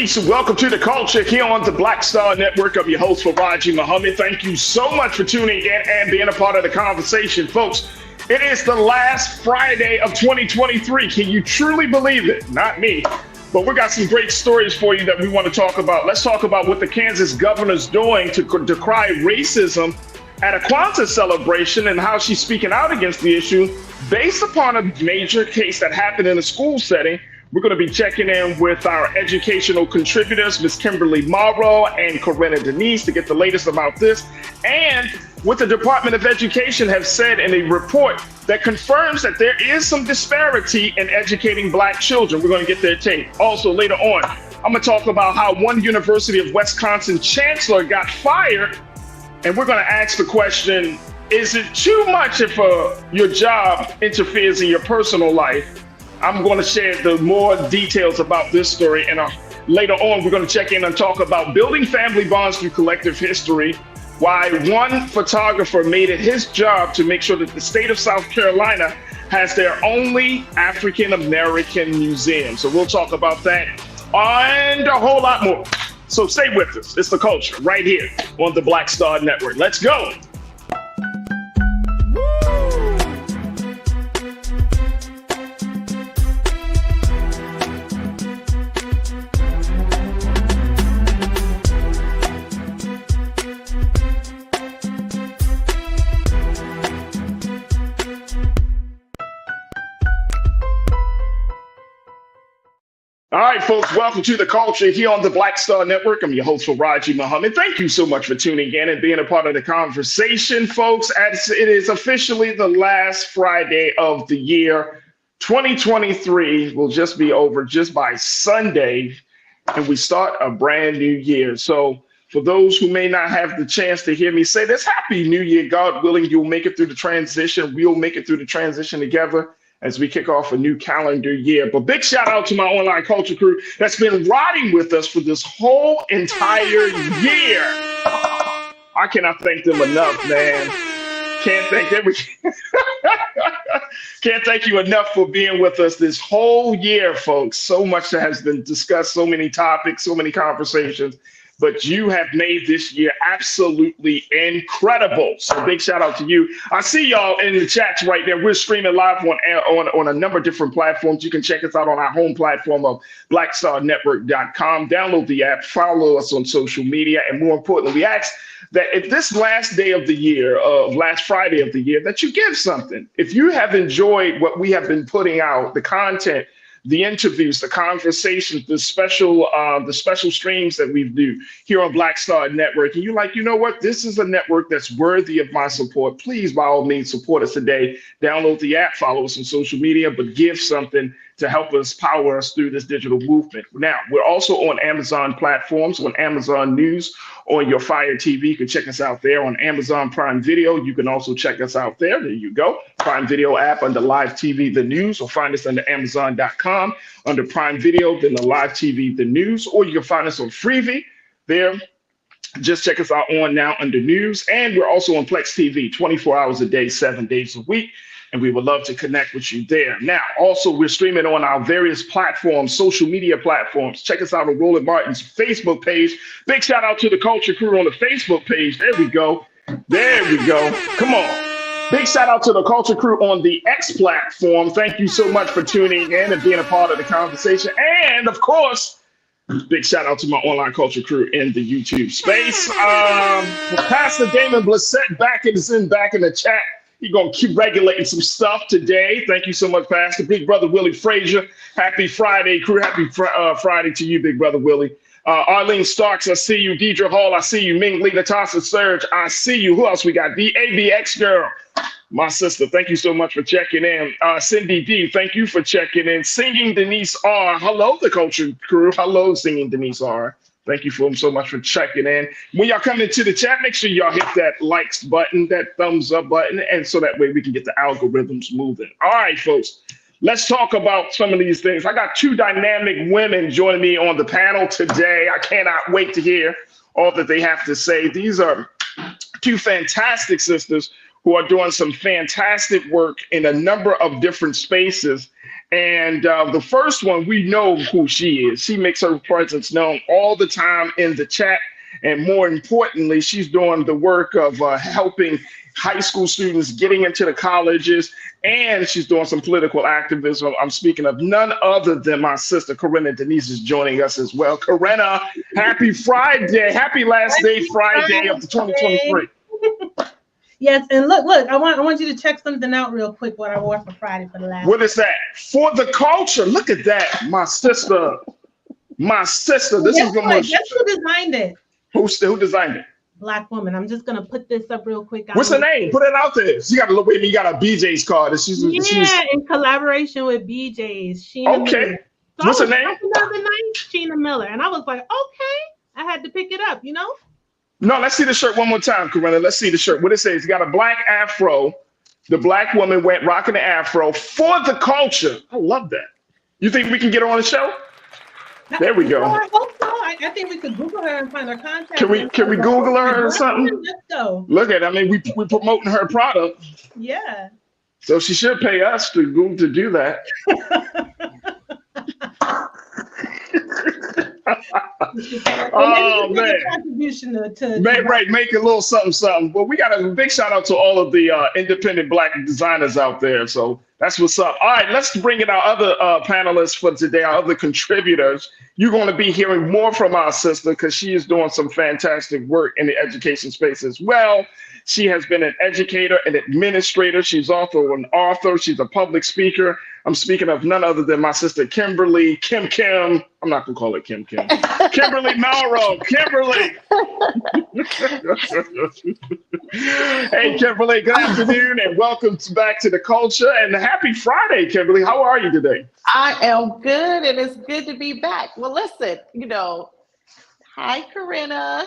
Peace and welcome to the culture here on the Black Star Network. I'm your host, Farajii Muhammad. Thank you so much for tuning in and being a part of the conversation. Folks, it is the last Friday of 2023. Can you truly believe it? Not me. But we got some great stories for you that we want to talk about. Let's talk about what the Kansas governor's doing to decry racism at a Kwanzaa celebration and how she's speaking out against the issue based upon a major case that happened in a school setting. We're going to be checking in with our educational contributors, Ms. Kimberly Morrow and Corinna Denise, to get the latest about this. And what the Department of Education have said in a report that confirms that there is some disparity in educating Black children. We're going to get their take. Also, later on, I'm going to talk about how one University of Wisconsin chancellor got fired. And we're going to ask the question, is it too much if your job interferes in your personal life? I'm going to share the more details about this story. And later on, we're going to check in and talk about building family bonds through collective history, why one photographer made it his job to make sure that the state of South Carolina has their only African-American museum. So we'll talk about that and a whole lot more. So stay with us. It's the culture right here on the Black Star Network. Let's go. All right, folks, welcome to the culture here on the Black Star Network. I'm your host, Farajii Muhammad. Thank you so much for tuning in and being a part of the conversation, folks. As it is officially the last Friday of the year. 2023 will just be over just by Sunday, and we start a brand new year. So for those who may not have the chance to hear me say this, Happy New Year. God willing, you'll make it through the transition. We'll make it through the transition together as we kick off a new calendar year. But big shout out to my online culture crew that's been riding with us for this whole entire year. I cannot thank them enough, man. Can't thank you enough for being with us this whole year, folks. So much that has been discussed, so many topics, so many conversations. But you have made this year absolutely incredible. So big shout out to you. I see y'all in the chats right there. We're streaming live on a number of different platforms. You can check us out on our home platform of blackstarnetwork.com. Download the app, follow us on social media, and more importantly, we ask that if this last day of the year, last Friday of the year, that you give something. If you have enjoyed what we have been putting out, the content, the interviews, the conversations, the special streams that we do here on Black Star Network, and you're like, you know what, this is a network that's worthy of my support. Please, by all means, support us today. Download the app, follow us on social media, but give something to help us power us through this digital movement. Now, we're also on Amazon platforms, on Amazon News, on your Fire TV. You can check us out there on Amazon Prime Video. You can also check us out there. There you go. Prime Video app under Live TV, The News, or find us under Amazon.com under Prime Video, then the Live TV, The News, or you can find us on Freevee there. Just check us out on now under News. And we're also on Plex TV 24 hours a day, 7 days a week. And we would love to connect with you there. Now, also, we're streaming on our various platforms, social media platforms. Check us out on Roland Martin's Facebook page. Big shout out to the culture crew on the Facebook page. There we go. There we go. Come on. Big shout out to the culture crew on the X platform. Thank you so much for tuning in and being a part of the conversation. And of course, big shout out to my online culture crew in the YouTube space. Pastor Damon Blissett back in the chat. He's going to keep regulating some stuff today. Thank you so much, Pastor. Big brother Willie Frazier. Happy Friday, crew. Happy Friday to you, big brother Willie. Arlene Starks, I see you. Deidre Hall, I see you. Ming Lee, Natasha Surge, I see you. Who else we got? The ABX girl, my sister. Thank you so much for checking in. Cindy D, thank you for checking in. Singing Denise R. Hello, the culture crew. Hello, Singing Denise R. Thank you so much for checking in. When y'all come into the chat, make sure y'all hit that likes button, that thumbs up button, and so that way we can get the algorithms moving. All right, folks, let's talk about some of these things. I got two dynamic women joining me on the panel today. I cannot wait to hear all that they have to say. These are two fantastic sisters who are doing some fantastic work in a number of different spaces. And the first one, we know who she is. She makes her presence known all the time in the chat. And more importantly, she's doing the work of helping high school students getting into the colleges, and she's doing some political activism. I'm speaking of none other than my sister, Corinna Denise, is joining us as well. Corinna, happy Friday. Happy last day Friday of the 2023. Yes, and look, I want you to check something out real quick, what I wore for Friday for the last. What is that? For the culture. Look at that, my sister. My sister. This is the most. Guess who designed it? Who designed it? Black woman. I'm just gonna put this up real quick. What's her name? Put it out there. She got a look at me. You got a BJ's card. She's in collaboration with BJ's. Sheena okay. Miller. So what's her name? Another name, Sheena Miller, and I was like, okay, I had to pick it up, you know. No, let's see the shirt one more time, Corinna. Let's see the shirt. What it says? It's got a black afro. The black woman went rocking the afro for the culture. I love that. You think we can get her on the show? There we go. I hope so. I think we could Google her and find her contact. Can we Google her or something? Let's go. Look at it. I mean, we're promoting her product. Yeah. So she should pay us to do that. Oh man! Right, make a little something. Well, we got a big shout out to all of the independent Black designers out there. So that's what's up. All right, let's bring in our other panelists for today, our other contributors. You're going to be hearing more from our sister because she is doing some fantastic work in the education space as well. She has been an educator, an administrator. She's also an author. She's a public speaker. I'm speaking of none other than my sister, Kimberly, Kim. I'm not going to call it Kim. Kimberly Melrose. Kimberly. Hey, Kimberly, good afternoon and welcome back to the culture. And happy Friday, Kimberly. How are you today? I am good, and it's good to be back. Well, listen, hi, Corinna.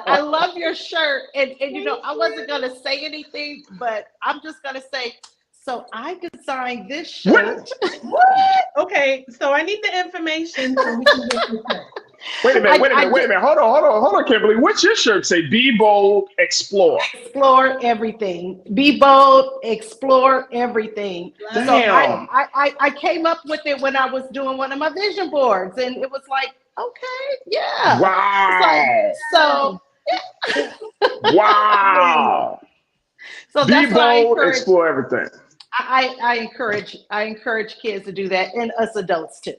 I love your shirt. And I wasn't going to say anything, but I'm just going to say, so I designed this shirt. What? Okay, so I need the information so we can get this shirt. Wait a minute. Hold on, Kimberly. What's your shirt say? Be bold, explore. Explore everything. Be bold, explore everything. Damn. So I came up with it when I was doing one of my vision boards, and it was like, okay, yeah. Wow. Yeah. Wow. So Be that's why bold, explore everything. I encourage kids to do that, and us adults too.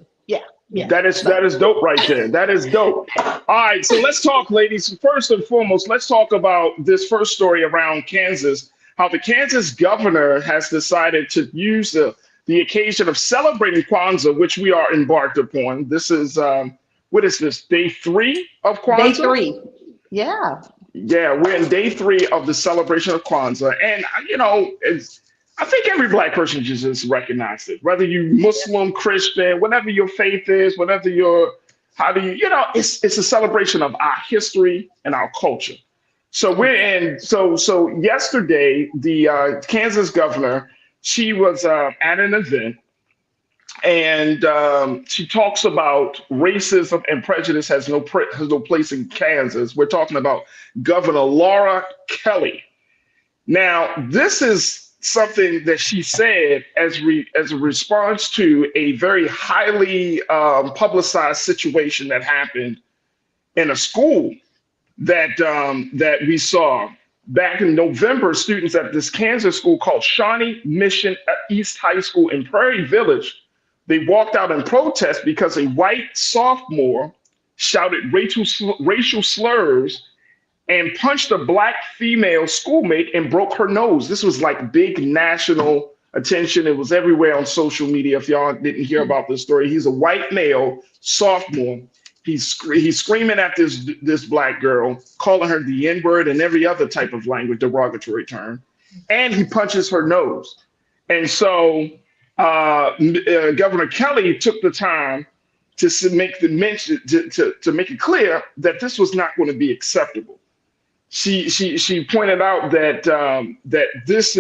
Yeah. That is dope right there. That is dope. All right, so let's talk, ladies. First and foremost, let's talk about this first story around Kansas, how the Kansas governor has decided to use the occasion of celebrating Kwanzaa, which we are embarked upon. This is, what is this, day 3 of Kwanzaa? Day 3, yeah. Yeah, we're in day 3 of the celebration of Kwanzaa. And, I think every Black person just recognizes it, whether you Muslim, Christian, whatever your faith is, whatever it's a celebration of our history and our culture. So so yesterday, the Kansas governor, she was at an event and she talks about racism and prejudice has no place in Kansas. We're talking about Governor Laura Kelly. Now, this is something that she said as a response to a very highly publicized situation that happened in a school that we saw back in November. Students at this Kansas school called Shawnee Mission East High School in Prairie Village, they walked out in protest because a white sophomore shouted racial slurs and punched a Black female schoolmate and broke her nose. This was like big national attention. It was everywhere on social media. If y'all didn't hear about this story, he's a white male sophomore. He's screaming at this Black girl, calling her the N-word and every other type of language, derogatory term, and he punches her nose. And so Governor Kelly took the time to make the mention to make it clear that this was not going to be acceptable. She pointed out that this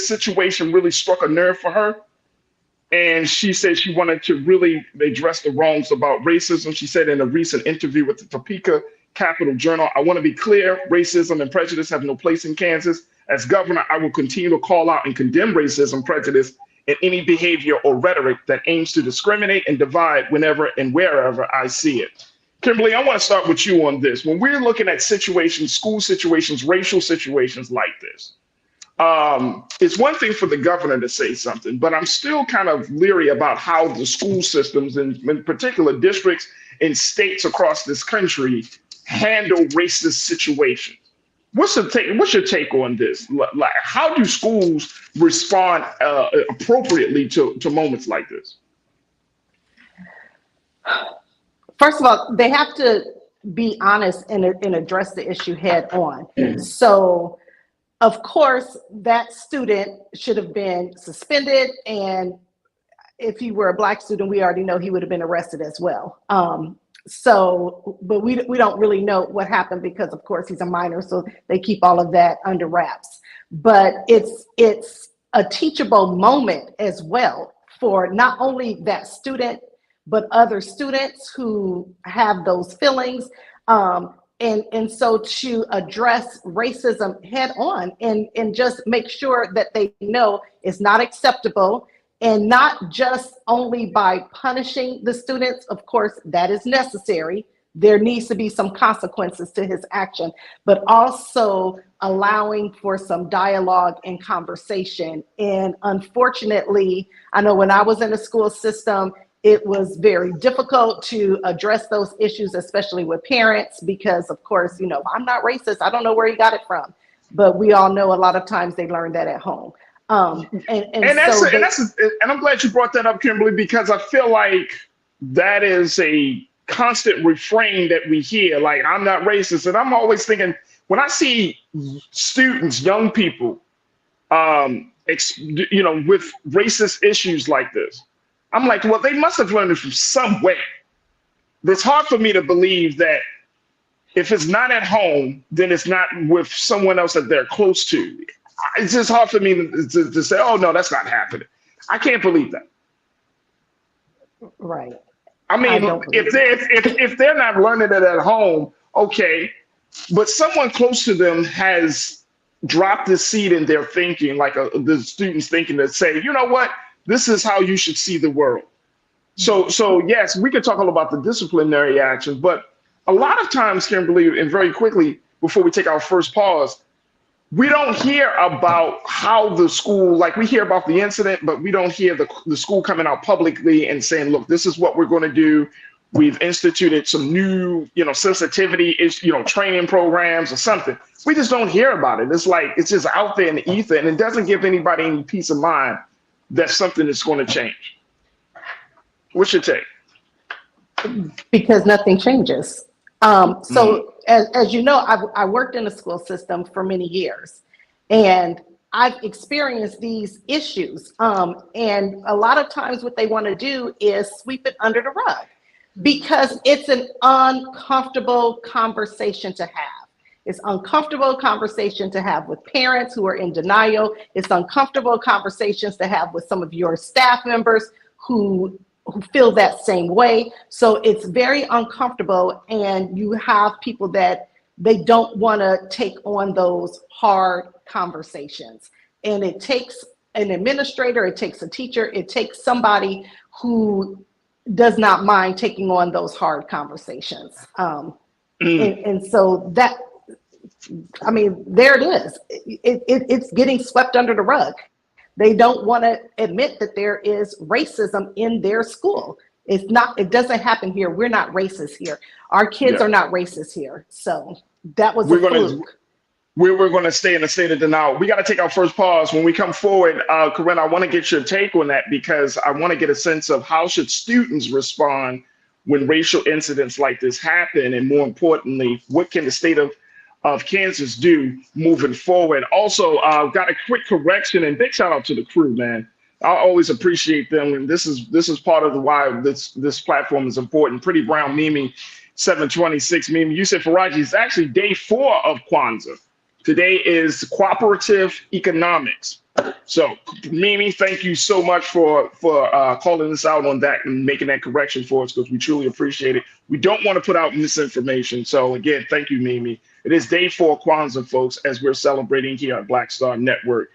situation really struck a nerve for her, and she said she wanted to really address the wrongs about racism. She said in a recent interview with the Topeka Capital Journal. I want to be clear, racism and prejudice have no place in Kansas. As governor, I will continue to call out and condemn racism, prejudice, and any behavior or rhetoric that aims to discriminate and divide whenever and wherever I see it. Kimberly, I want to start with you on this. When we're looking at situations, school situations, racial situations like this, it's one thing for the governor to say something, but I'm still kind of leery about how the school systems, and in particular districts and states across this country, handle racist situations. What's your take on this? Like, how do schools respond appropriately to moments like this? First of all, they have to be honest and address the issue head on. So, of course, that student should have been suspended, and if he were a Black student, we already know he would have been arrested as well. But we don't really know what happened because, of course, he's a minor, so they keep all of that under wraps. But it's a teachable moment as well for not only that student, but other students who have those feelings. And so to address racism head on and just make sure that they know it's not acceptable, and not just only by punishing the students. Of course, that is necessary. There needs to be some consequences to his action, but also allowing for some dialogue and conversation. And unfortunately, I know when I was in the school system, it was very difficult to address those issues, especially with parents, because of course, you know, I'm not racist. I don't know where he got it from, but we all know a lot of times they learn that at home. And I'm glad you brought that up, Kimberly, because I feel like that is a constant refrain that we hear, like, I'm not racist. And I'm always thinking, when I see students, young people, you know, with racist issues like this, I'm like, well, they must have learned it from somewhere. It's hard for me to believe that if it's not at home, then it's not with someone else that they're close to. It's just hard for me to say, oh, no, that's not happening. I can't believe that. Right. I mean, if they're not learning it at home, okay, but someone close to them has dropped the seed in their thinking, like the students thinking, to say, you know what, this is how you should see the world. So yes, we could talk all about the disciplinary actions, but a lot of times, Kimberly, and very quickly before we take our first pause, we don't hear about how the school, like we hear about the incident, but we don't hear the school coming out publicly and saying, look, this is what we're going to do. We've instituted some new, you know, sensitivity, you know, training programs or something. We just don't hear about it. It's like, it's just out there in the ether, and it doesn't give anybody any peace of mind that something is going to change. What's your take? Because nothing changes. As you know, I worked in the school system for many years, and I've experienced these issues. And a lot of times what they want to do is sweep it under the rug because it's an uncomfortable conversation to have. It's uncomfortable conversation to have with parents who are in denial. It's uncomfortable conversations to have with some of your staff members who feel that same way. So it's very uncomfortable, and you have people that they don't want to take on those hard conversations. And it takes an administrator, it takes a teacher, it takes somebody who does not mind taking on those hard conversations. And so that, I mean, there it is. It's getting swept under the rug. They don't want to admit that there is racism in their school. It's not, it doesn't happen here. We're not racist here. Our kids are not racist here. So that was a fluke. We're going to stay in a state of denial. We got to take our first pause. When we come forward, Corinne, I want to get your take on that, because I want to get a sense of how should students respond when racial incidents like this happen, and more importantly, what can the state of Kansas do moving forward. Also, got a quick correction, and big shout out to the crew, man. I always appreciate them, and this is part of the why this platform is important. Pretty Brown Mimi 726 Mimi, you said Farajii, it's actually day 4 of Kwanzaa. Today is cooperative economics. So, Mimi, thank you so much for calling us out on that and making that correction for us, because we truly appreciate it. We don't want to put out misinformation. So, again, thank you, Mimi. It is day 4 Kwanzaa, folks, as we're celebrating here at Black Star Network.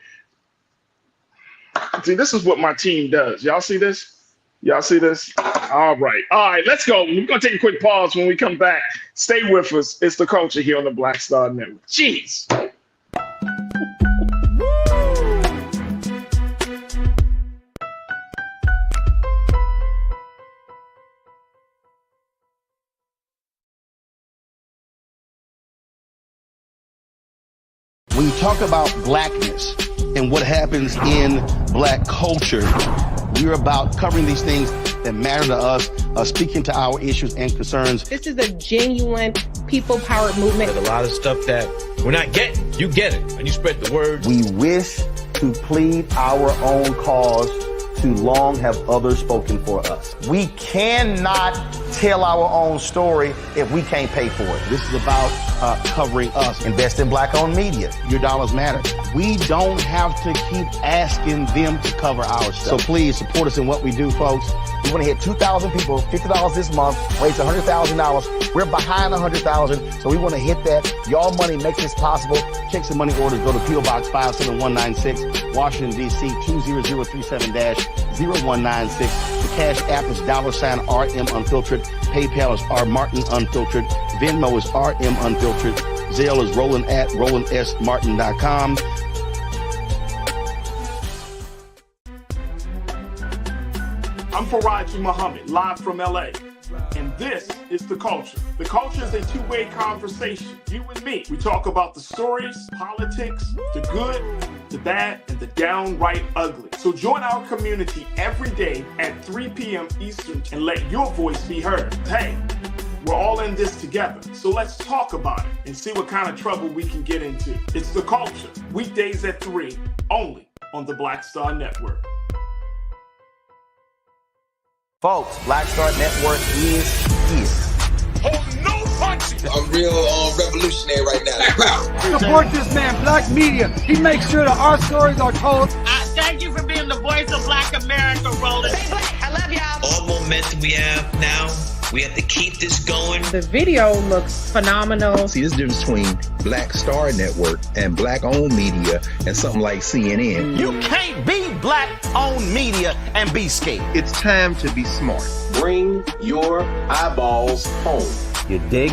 See, this is what my team does. Y'all see this? Y'all see this? All right. All right, let's go. We're going to take a quick pause. When we come back, stay with us. It's the culture here on the Black Star Network. Jeez. When you talk about blackness and what happens in black culture, we're about covering these things that matter to us, speaking to our issues and concerns. This is a genuine people-powered movement. There's a lot of stuff that we're not getting. You get it, and you spread the word. We wish to plead our own cause. Too long have others spoken for us. We cannot tell our own story if we can't pay for it. This is about covering us. Invest in black-owned media. Your dollars matter. We don't have to keep asking them to cover our stuff. So please support us in what we do, folks. We want to hit 2,000 people, $50 this month, raise $100,000. We're behind 100,000, so we want to hit that. Y'all money makes this possible. Checks and money orders go to P.O. Box 57196, Washington, D.C. 20037-0196. The Cash App is $RM Unfiltered. PayPal is R Martin Unfiltered. Venmo is RM Unfiltered. Zelle is Roland at RolandSMartin.com. I'm Farajii Muhammad, live from LA. And this is The Culture. The Culture is a two-way conversation. You and me. We talk about the stories, politics, the good, the bad, and the downright ugly. So join our community every day at 3 p.m. Eastern and let your voice be heard. Hey, we're all in this together. So let's talk about it and see what kind of trouble we can get into. It's The Culture, weekdays at 3, only on the Black Star Network. Folks, Black Star Network is here. Oh, no punches! I'm real revolutionary right now. Support this man, Black Media. He makes sure that our stories are told. Thank you for being the voice of Black America, Roland. Stay black. I love y'all. All momentum we have now, we have to keep this going. The video looks phenomenal. See, this difference between Black Star Network and black-owned media and something like CNN. You can't be black-owned media and be scared. It's time to be smart. Bring your eyeballs home. You dig?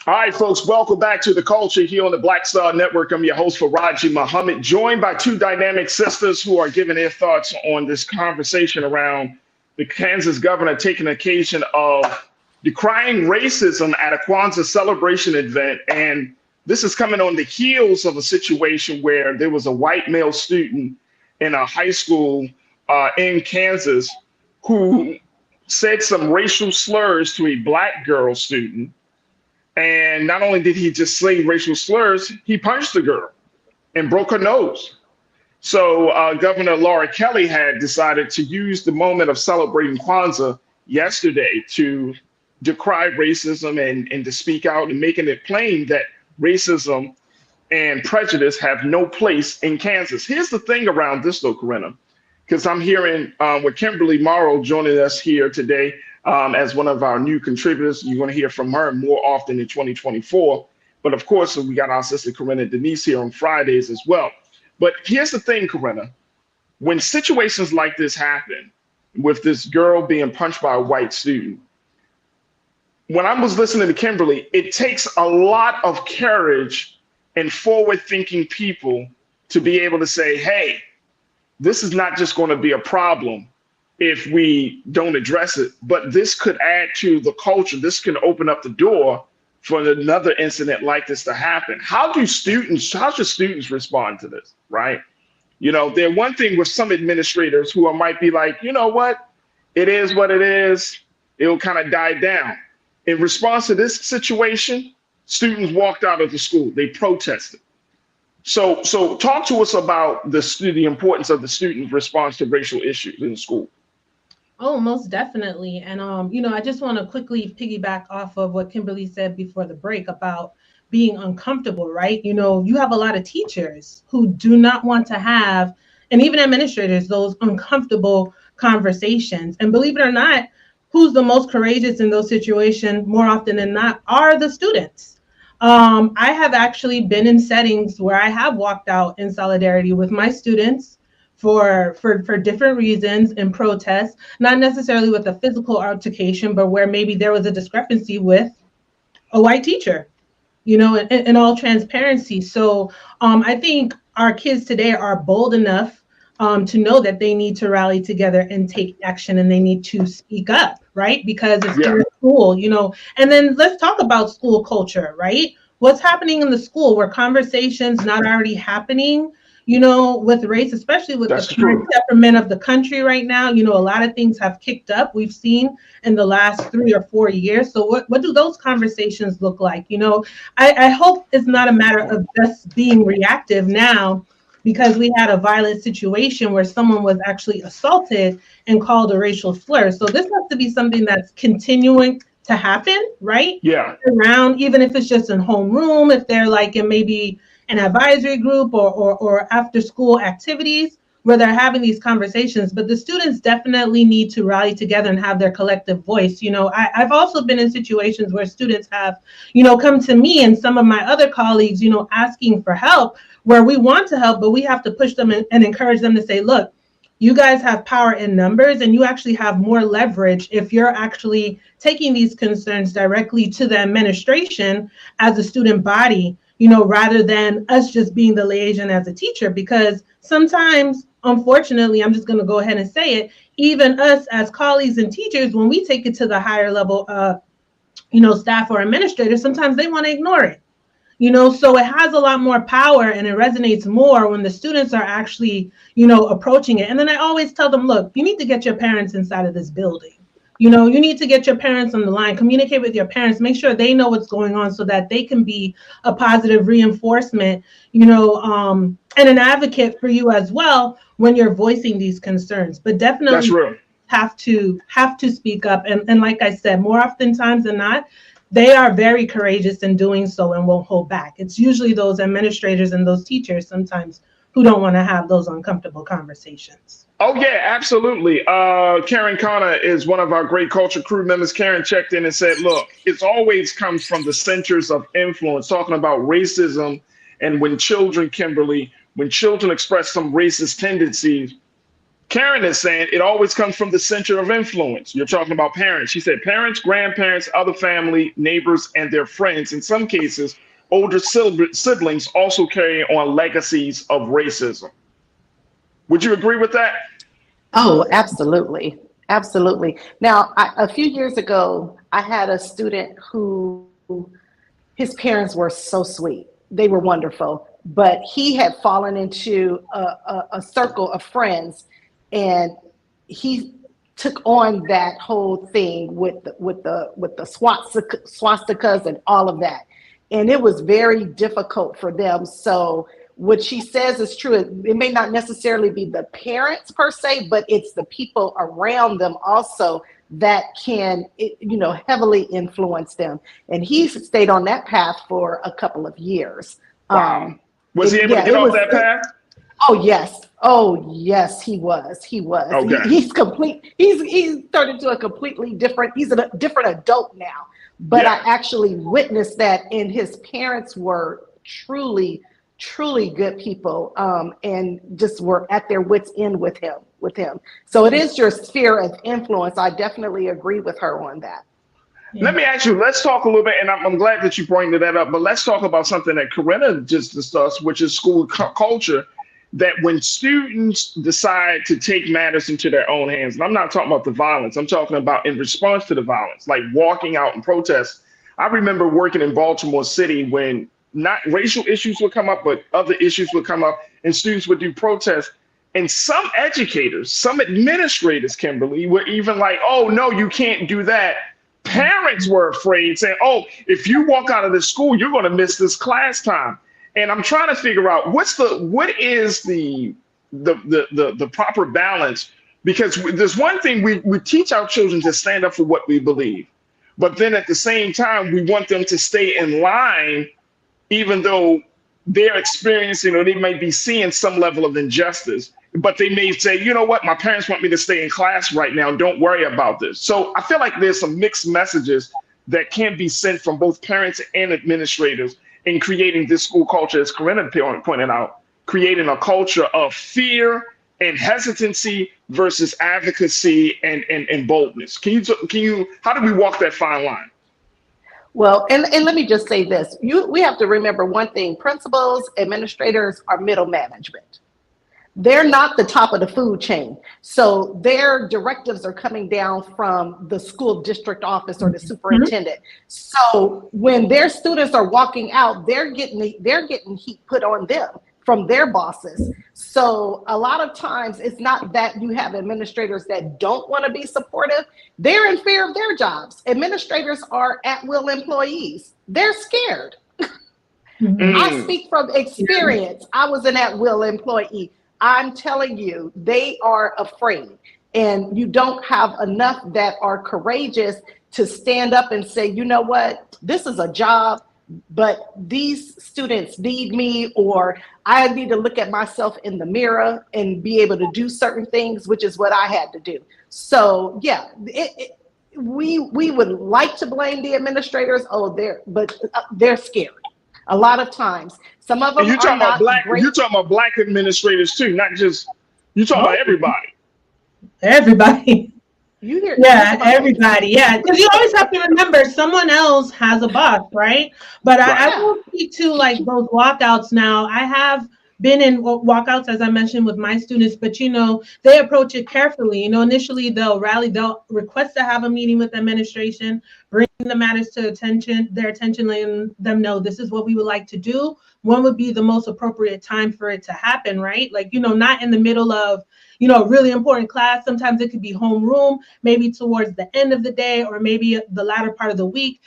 All right, folks, welcome back to The Culture here on the Black Star Network. I'm your host, Farajii Muhammad, joined by two dynamic sisters who are giving their thoughts on this conversation around the Kansas governor taking occasion of decrying racism at a Kwanzaa celebration event. And this is coming on the heels of a situation where there was a white male student in a high school in Kansas who said some racial slurs to a black girl student. And not only did he just say racial slurs, he punched the girl and broke her nose. So Governor Laura Kelly had decided to use the moment of celebrating Kwanzaa yesterday to decry racism and to speak out and making it plain that racism and prejudice have no place in Kansas. Here's the thing around this, though, Corinna, because I'm hearing with Kimberly Morrow joining us here today. As one of our new contributors. You're going to hear from her more often in 2024. But of course, we got our sister Corinna Denise here on Fridays as well. But here's the thing, Corinna. When situations like this happen, with this girl being punched by a white student, when I was listening to Kimberly, it takes a lot of courage and forward-thinking people to be able to say, hey, this is not just going to be a problem if we don't address it. But this could add to the culture. This can open up the door for another incident like this to happen. How should students respond to this, right? You know, they're one thing with some administrators who might be like, you know what, it is what it is. It'll kind of die down. In response to this situation, students walked out of the school. They protested. So talk to us about the importance of the student response to racial issues in school. Oh, most definitely. And, you know, I just want to quickly piggyback off of what Kimberly said before the break about being uncomfortable, right? You know, you have a lot of teachers who do not want to have, and even administrators, those uncomfortable conversations. And believe it or not, who's the most courageous in those situations more often than not are the students. I have actually been in settings where I have walked out in solidarity with my students for different reasons in protest, not necessarily with a physical altercation, but where maybe there was a discrepancy with a white teacher, you know, in all transparency. So I think our kids today are bold enough to know that they need to rally together and take action, and they need to speak up, right? Because it's their school, you know. And then let's talk about school culture, right? What's happening in the school? Were conversations not already happening, you know, with race, especially with the current temperament of the country right now? You know, a lot of things have kicked up, we've seen in the last 3 or 4 years. So what do those conversations look like? You know, I hope it's not a matter of just being reactive now, because we had a violent situation where someone was actually assaulted and called a racial slur. So this has to be something that's continuing to happen, right? Yeah. Around, even if it's just in homeroom, if they're like in maybe an advisory group or after school activities where they're having these conversations. But the students definitely need to rally together and have their collective voice. You know, I've also been in situations where students have, you know, come to me and some of my other colleagues, you know, asking for help, where we want to help, but we have to push them and encourage them to say, look, you guys have power in numbers, and you actually have more leverage if you're actually taking these concerns directly to the administration as a student body, you know, rather than us just being the liaison as a teacher. Because sometimes, unfortunately, I'm just going to go ahead and say it, even us as colleagues and teachers, when we take it to the higher level, you know, staff or administrators, sometimes they want to ignore it. You know, so it has a lot more power and it resonates more when the students are actually, you know, approaching it. And then I always tell them, look, you need to get your parents inside of this building. You know, you need to get your parents on the line, communicate with your parents, make sure they know what's going on so that they can be a positive reinforcement, you know, and an advocate for you as well when you're voicing these concerns. But definitely have to speak up. And like I said, more oftentimes than not, they are very courageous in doing so and won't hold back. It's usually those administrators and those teachers sometimes who don't want to have those uncomfortable conversations. Oh, yeah, absolutely. Karen Connor is one of our great culture crew members. Karen checked in and said, look, it's always comes from the centers of influence, talking about racism. And when children, Kimberly, when children express some racist tendencies, Karen is saying it always comes from the center of influence. You're talking about parents. She said parents, grandparents, other family, neighbors, and their friends. In some cases, older siblings also carry on legacies of racism. Would you agree with that? Oh, absolutely. Absolutely. Now, a few years ago, I had a student who, his parents were so sweet. They were wonderful, but he had fallen into a circle of friends, and he took on that whole thing with the swastikas and all of that. And it was very difficult for them. So what she says is true. It may not necessarily be the parents per se, but it's the people around them also that can, you know, heavily influence them. And he stayed on that path for a couple of years. Wow. Was he able to get off that path? Oh, yes. Oh, yes, he was. He was. Okay. He's turned into a completely different, he's a different adult now. But I actually witnessed that, and his parents were truly good people, and just were at their wits' end with him. So it is your sphere of influence. I definitely agree with her on that. Let me ask you, let's talk a little bit, and I'm glad that you pointed that up, but let's talk about something that Corinna just discussed, which is school culture. that when students decide to take matters into their own hands, and I'm not talking about the violence, I'm talking about in response to the violence, like walking out and protest. I remember working in Baltimore City when not racial issues would come up, but other issues would come up and students would do protests. And some educators, some administrators, Kimberly, were even like, oh, no, you can't do that. Parents were afraid, saying, oh, if you walk out of this school, you're going to miss this class time. And I'm trying to figure out what is the proper balance, because there's one thing we teach our children to stand up for what we believe, but then at the same time we want them to stay in line, even though they're experiencing or they may be seeing some level of injustice. But they may say, you know what, my parents want me to stay in class right now. Don't worry about this. So I feel like there's some mixed messages that can be sent from both parents and administrators in creating this school culture, as Corinna pointed out, creating a culture of fear and hesitancy versus advocacy and boldness. Can you, how do we walk that fine line? Well, and let me just say this. We have to remember one thing. Principals, administrators are middle management. They're not the top of the food chain. So their directives are coming down from the school district office or the superintendent. So when their students are walking out, they're getting heat put on them from their bosses. So a lot of times it's not that you have administrators that don't want to be supportive. They're in fear of their jobs. Administrators are at-will employees. They're scared. I speak from experience. I was an at-will employee. I'm telling you, they are afraid, and you don't have enough that are courageous to stand up and say, you know what, this is a job, but these students need me, or I need to look at myself in the mirror and be able to do certain things, which is what I had to do. So yeah, we would like to blame the administrators. But they're scared. A lot of times, some of them you're talking are about you're talking about Black administrators too, not just, you're talking about everybody. Everybody. You hear? Yeah, everybody. Yeah, because you always have to remember someone else has a boss, right? But I will speak to like those walkouts now. I have been in walkouts, as I mentioned, with my students, but they approach it carefully. Initially they'll rally, they'll request to have a meeting with administration, bring the matters to their attention, letting them know this is what we would like to do. When would be the most appropriate time for it to happen, right? Like, not in the middle of, a really important class. Sometimes it could be homeroom, maybe towards the end of the day, or maybe the latter part of the week,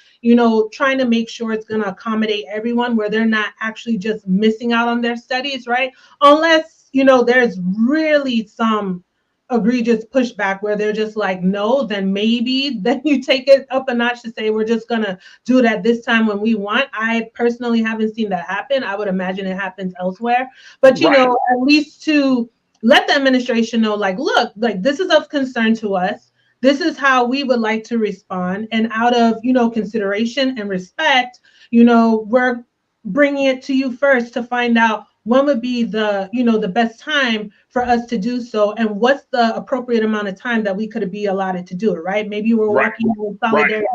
trying to make sure it's going to accommodate everyone where they're not actually just missing out on their studies, right? Unless, there's really some egregious pushback where they're just like, no, then maybe then you take it up a notch to say, we're just going to do it at this time when we want. I personally haven't seen that happen. I would imagine it happens elsewhere. But, at least to let the administration know, like, look, like this is of concern to us. This is how we would like to respond. And out of, consideration and respect, we're bringing it to you first to find out when would be the, the best time for us to do so. And what's the appropriate amount of time that we could be allotted to do it, right? Maybe we're working with solidarity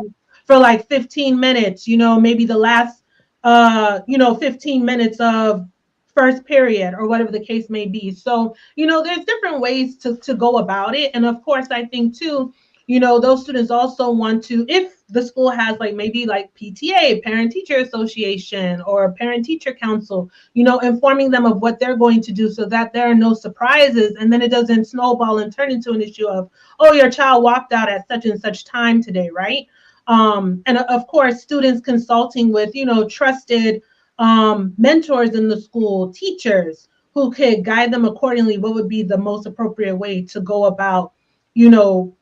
for like 15 minutes, maybe the last, 15 minutes of first period or whatever the case may be. So, there's different ways to go about it. And of course, I think too, those students also want to, if the school has like maybe like PTA, Parent Teacher Association, or Parent Teacher Council, informing them of what they're going to do so that there are no surprises. And then it doesn't snowball and turn into an issue of, oh, your child walked out at such and such time today, right? And of course, students consulting with, trusted mentors in the school, teachers who could guide them accordingly. What would be the most appropriate way to go about,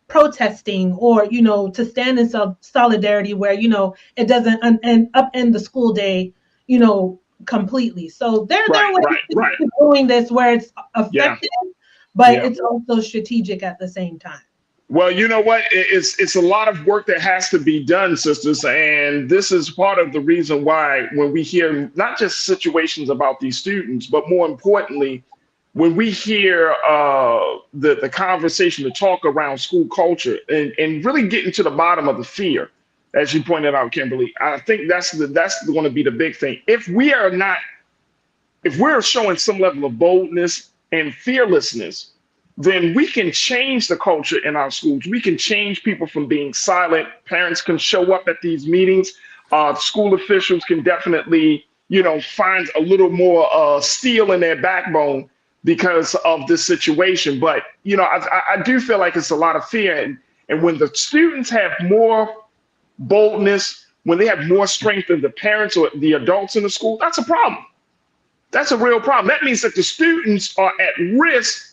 protesting or, to stand in solidarity where, it doesn't upend the school day, completely. So there are ways to doing this where it's effective, but it's also strategic at the same time. Well, you know what? It's a lot of work that has to be done, sisters. And this is part of the reason why when we hear not just situations about these students, but more importantly, when we hear the conversation, the talk around school culture and really getting to the bottom of the fear, as you pointed out, Kimberly, I think that's going to be the big thing. If we are not if we're showing some level of boldness and fearlessness, then we can change the culture in our schools. We can change people from being silent. Parents can show up at these meetings. School officials can definitely, find a little more steel in their backbone because of this situation. But, I do feel like it's a lot of fear. And when the students have more boldness, when they have more strength than the parents or the adults in the school, that's a problem. That's a real problem. That means that the students are at risk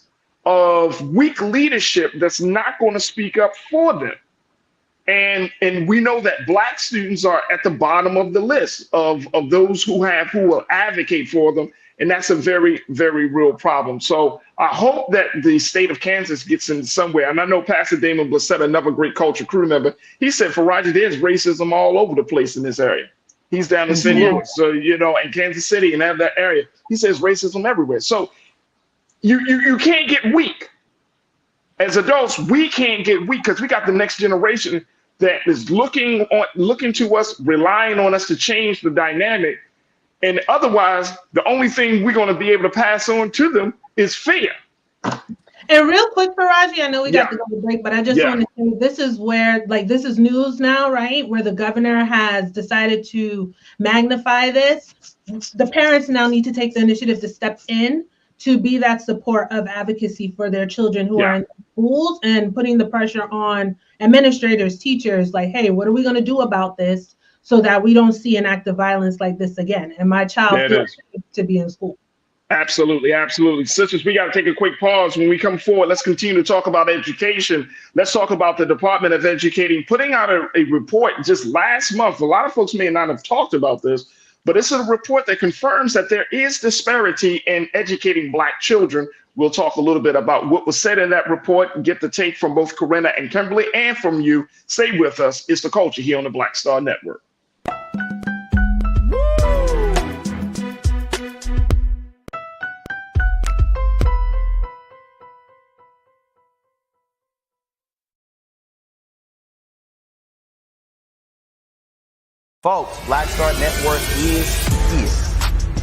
of weak leadership that's not going to speak up for them. And we know that Black students are at the bottom of the list of those who will advocate for them. And that's a very, very real problem. So I hope that the state of Kansas gets in somewhere. And I know Pastor Damon Blissett, another great culture crew member, he said, Farajii, there's racism all over the place in this area. He's down in St. Louis, so, in Kansas City and that area. He says racism everywhere. So you can't get weak. As adults, we can't get weak because we got the next generation that is looking to us, relying on us to change the dynamic. And otherwise, the only thing we're going to be able to pass on to them is fear. And real quick, Farajii, I know we got to go to break, but I just want to say this is where, this is news now, right? Where the governor has decided to magnify this. The parents now need to take the initiative to step in to be that support of advocacy for their children who are in schools, and putting the pressure on administrators, teachers, like, hey, what are we going to do about this so that we don't see an act of violence like this again? And my child feels safe to be in school. Absolutely, absolutely. Sisters, we got to take a quick pause. When we come forward, let's continue to talk about education. Let's talk about the Department of Education putting out a report just last month. A lot of folks may not have talked about this, but it's a report that confirms that there is disparity in educating Black children. We'll talk a little bit about what was said in that report and get the take from both Corinna and Kimberly and from you. Stay with us. It's The Culture here on the Black Star Network. Folks, Black Star Network is here.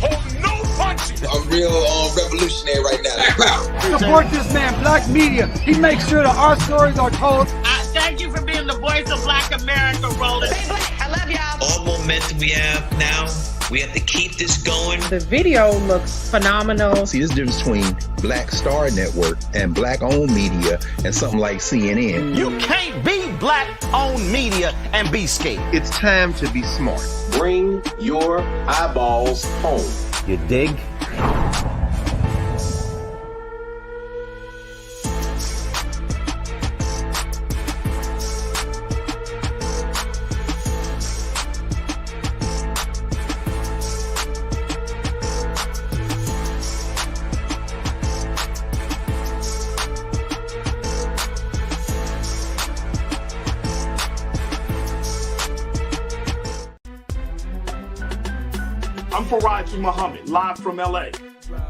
Oh, no punches! I'm real revolutionary right now. Support this man, Black Media. He makes sure that our stories are told. Thank you for being the voice of Black America, Roland. Stay Black. I love y'all. All momentum we have now. We have to keep this going. The video looks phenomenal. See, this difference between Black Star Network and Black-owned media and something like CNN. You can't be Black-owned media and be scared. It's time to be smart. Bring your eyeballs home. You dig? I'm Farajii Muhammad, live from LA.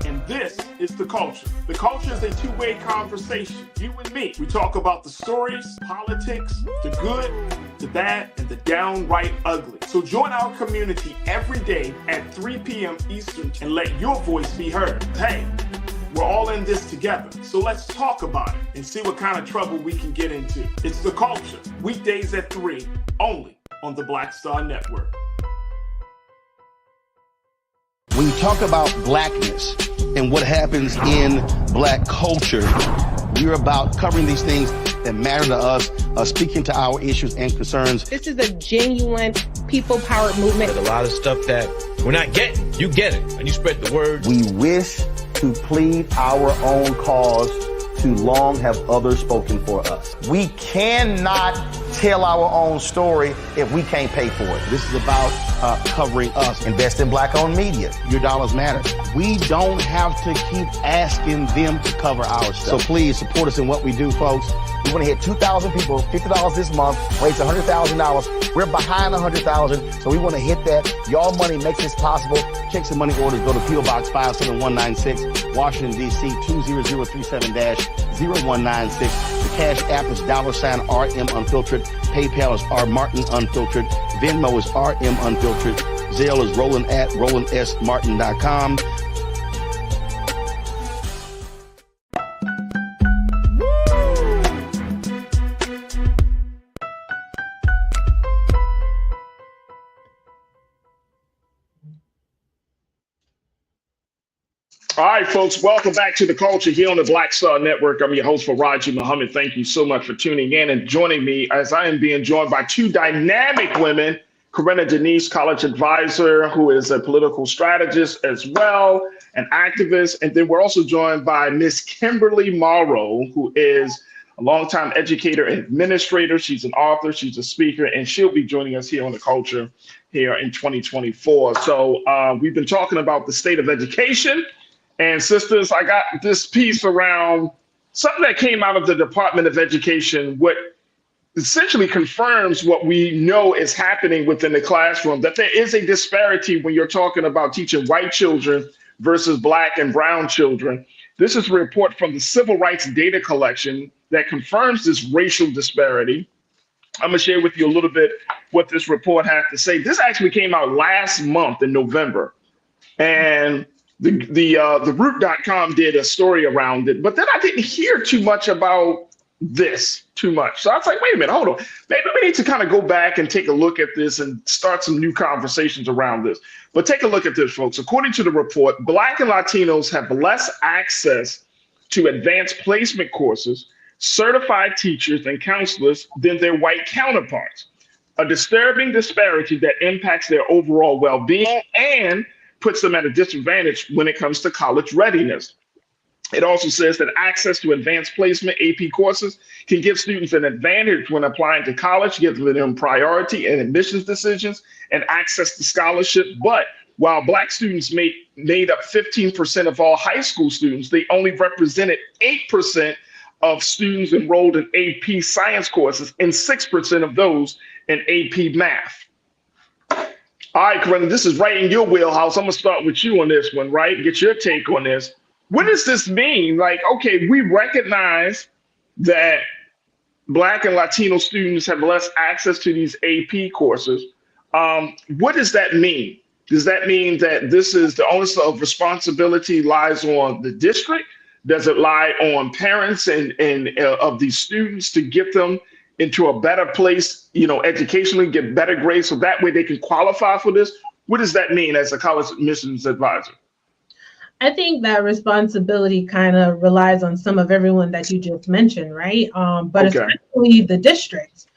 And this is The Culture. The Culture is a two-way conversation. You and me. We talk about the stories, politics, the good, the bad, and the downright ugly. So join our community every day at 3 p.m. Eastern and let your voice be heard. Hey, we're all in this together. So let's talk about it and see what kind of trouble we can get into. It's The Culture, weekdays at 3, only on the Black Star Network. When you talk about blackness and what happens in Black culture, we're about covering these things that matter to us, speaking to our issues and concerns. This is a genuine people-powered movement. There's a lot of stuff that we're not getting. You get it, and you spread the word. We wish to plead our own cause. Too long have others spoken for us. We cannot tell our own story if we can't pay for it. This is about covering us. Invest in Black-owned media. Your dollars matter. We don't have to keep asking them to cover our stuff. So please support us in what we do, folks. We want to hit 2,000 people, $50 this month, raise $100,000. We're behind 100,000, so we want to hit that. Y'all money makes this possible. Checks and money orders go to P.O. Box 57196, Washington, D.C. 20037-0196. The Cash App is $RM Unfiltered. PayPal is R Martin Unfiltered. Venmo is RM Unfiltered. Zelle is Roland at RolandSMartin.com. All right, folks, welcome back to The Culture here on the Black Star Network. I'm your host, Farajii Muhammad. Thank you so much for tuning in and joining me as I am being joined by two dynamic women, Corinna Denise, college advisor, who is a political strategist as well, an activist. And then we're also joined by Miss Kimberly Morrow, who is a longtime educator and administrator. She's an author, she's a speaker, and she'll be joining us here on The Culture here in 2024. So we've been talking about the state of education. And sisters, I got this piece around something that came out of the Department of Education, what essentially confirms what we know is happening within the classroom, that there is a disparity when you're talking about teaching white children versus Black and brown children. This is a report from the Civil Rights Data Collection that confirms this racial disparity. I'm gonna share with you a little bit what this report has to say. This actually came out last month in November. And the root.com did a story around it, but then I didn't hear too much about this too much. So I was like, wait a minute, hold on. Maybe we need to kind of go back and take a look at this and start some new conversations around this. But take a look at this, folks. According to the report, Black and Latinos have less access to advanced placement courses, certified teachers and counselors than their white counterparts. A disturbing disparity that impacts their overall well-being and puts them at a disadvantage when it comes to college readiness. It also says that access to advanced placement AP courses can give students an advantage when applying to college, giving them priority in admissions decisions and access to scholarships. But while Black students made up 15% of all high school students, they only represented 8% of students enrolled in AP science courses and 6% of those in AP math. All right, Corinna, this is right in your wheelhouse. I'm gonna start with you on this one, right? Get your take on this. What does this mean? Like, okay, we recognize that Black and Latino students have less access to these AP courses. What does that mean? Does that mean that this is the onus of responsibility lies on the district? Does it lie on parents and of these students to get them into a better place, you know, educationally, get better grades so that way they can qualify for this? What does that mean as a college admissions advisor? I think that responsibility kind of relies on some of everyone that you just mentioned, right? But especially the districts,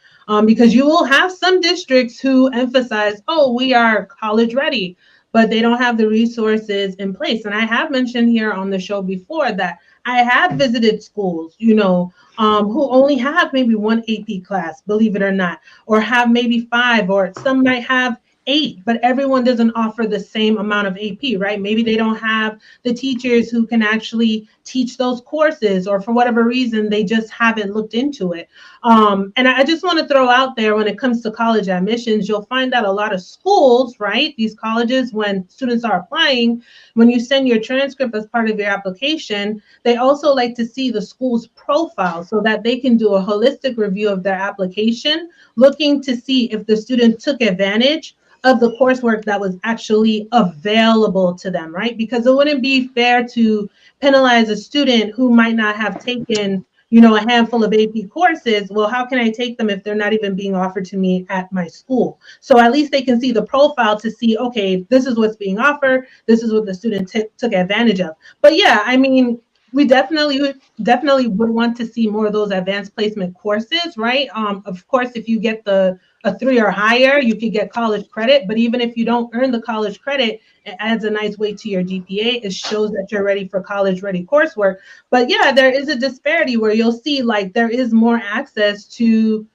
because you will have some districts who emphasize, oh, we are college ready, but they don't have the resources in place. And I have mentioned here on the show before that I have visited schools, you know, who only have maybe one AP class, believe it or not, or have maybe 5, or some might have 8, but everyone doesn't offer the same amount of AP, right? Maybe they don't have the teachers who can actually teach those courses, or for whatever reason, they just haven't looked into it. And I just want to throw out there, when it comes to college admissions, you'll find that a lot of schools, right? These colleges, when students are applying, when you send your transcript as part of your application, they also like to see the school's profile so that they can do a holistic review of their application, looking to see if the student took advantage of the coursework that was actually available to them, right? Because it wouldn't be fair to penalize a student who might not have taken, you know, a handful of AP courses. Well, how can I take them if they're not even being offered to me at my school? So at least they can see the profile to see, okay, this is what's being offered. This is what the student took advantage of. But yeah, I mean, we definitely would want to see more of those advanced placement courses, right? Of course, if you get a 3 or higher, you could get college credit. But even if you don't earn the college credit, it adds a nice weight to your GPA. It shows that you're ready for college-ready coursework. But yeah, there is a disparity where you'll see like there is more access to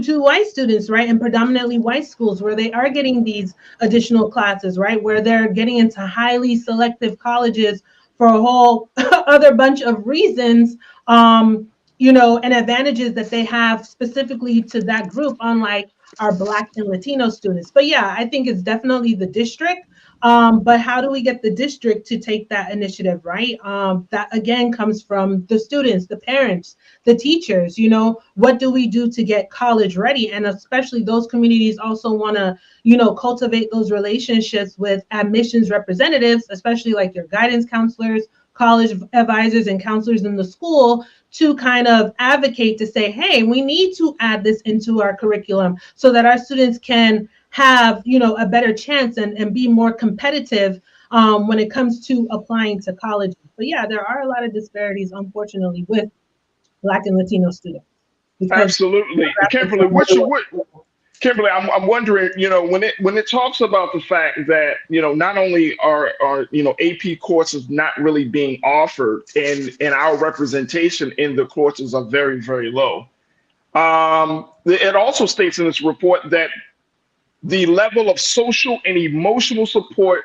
white students, right? And predominantly white schools where they are getting these additional classes, right? Where they're getting into highly selective colleges for a whole other bunch of reasons, you know, and advantages that they have specifically to that group, unlike our Black and Latino students. But yeah, I think it's definitely the district. But how do we get the district to take that initiative, right? That again comes from the students, the parents, the teachers. You know, what do we do to get college ready? And especially those communities also want to, you know, cultivate those relationships with admissions representatives, especially like your guidance counselors, college advisors, and counselors in the school, to kind of advocate to say, hey, we need to add this into our curriculum so that our students can have, a better chance and be more competitive when it comes to applying to college. But yeah, there are a lot of disparities, unfortunately, with Black and Latino students. Absolutely. Kimberly, Kimberly, I'm wondering, when it talks about the fact that, not only are AP courses not really being offered and our representation in the courses are very, very low. It also states in this report that the level of social and emotional support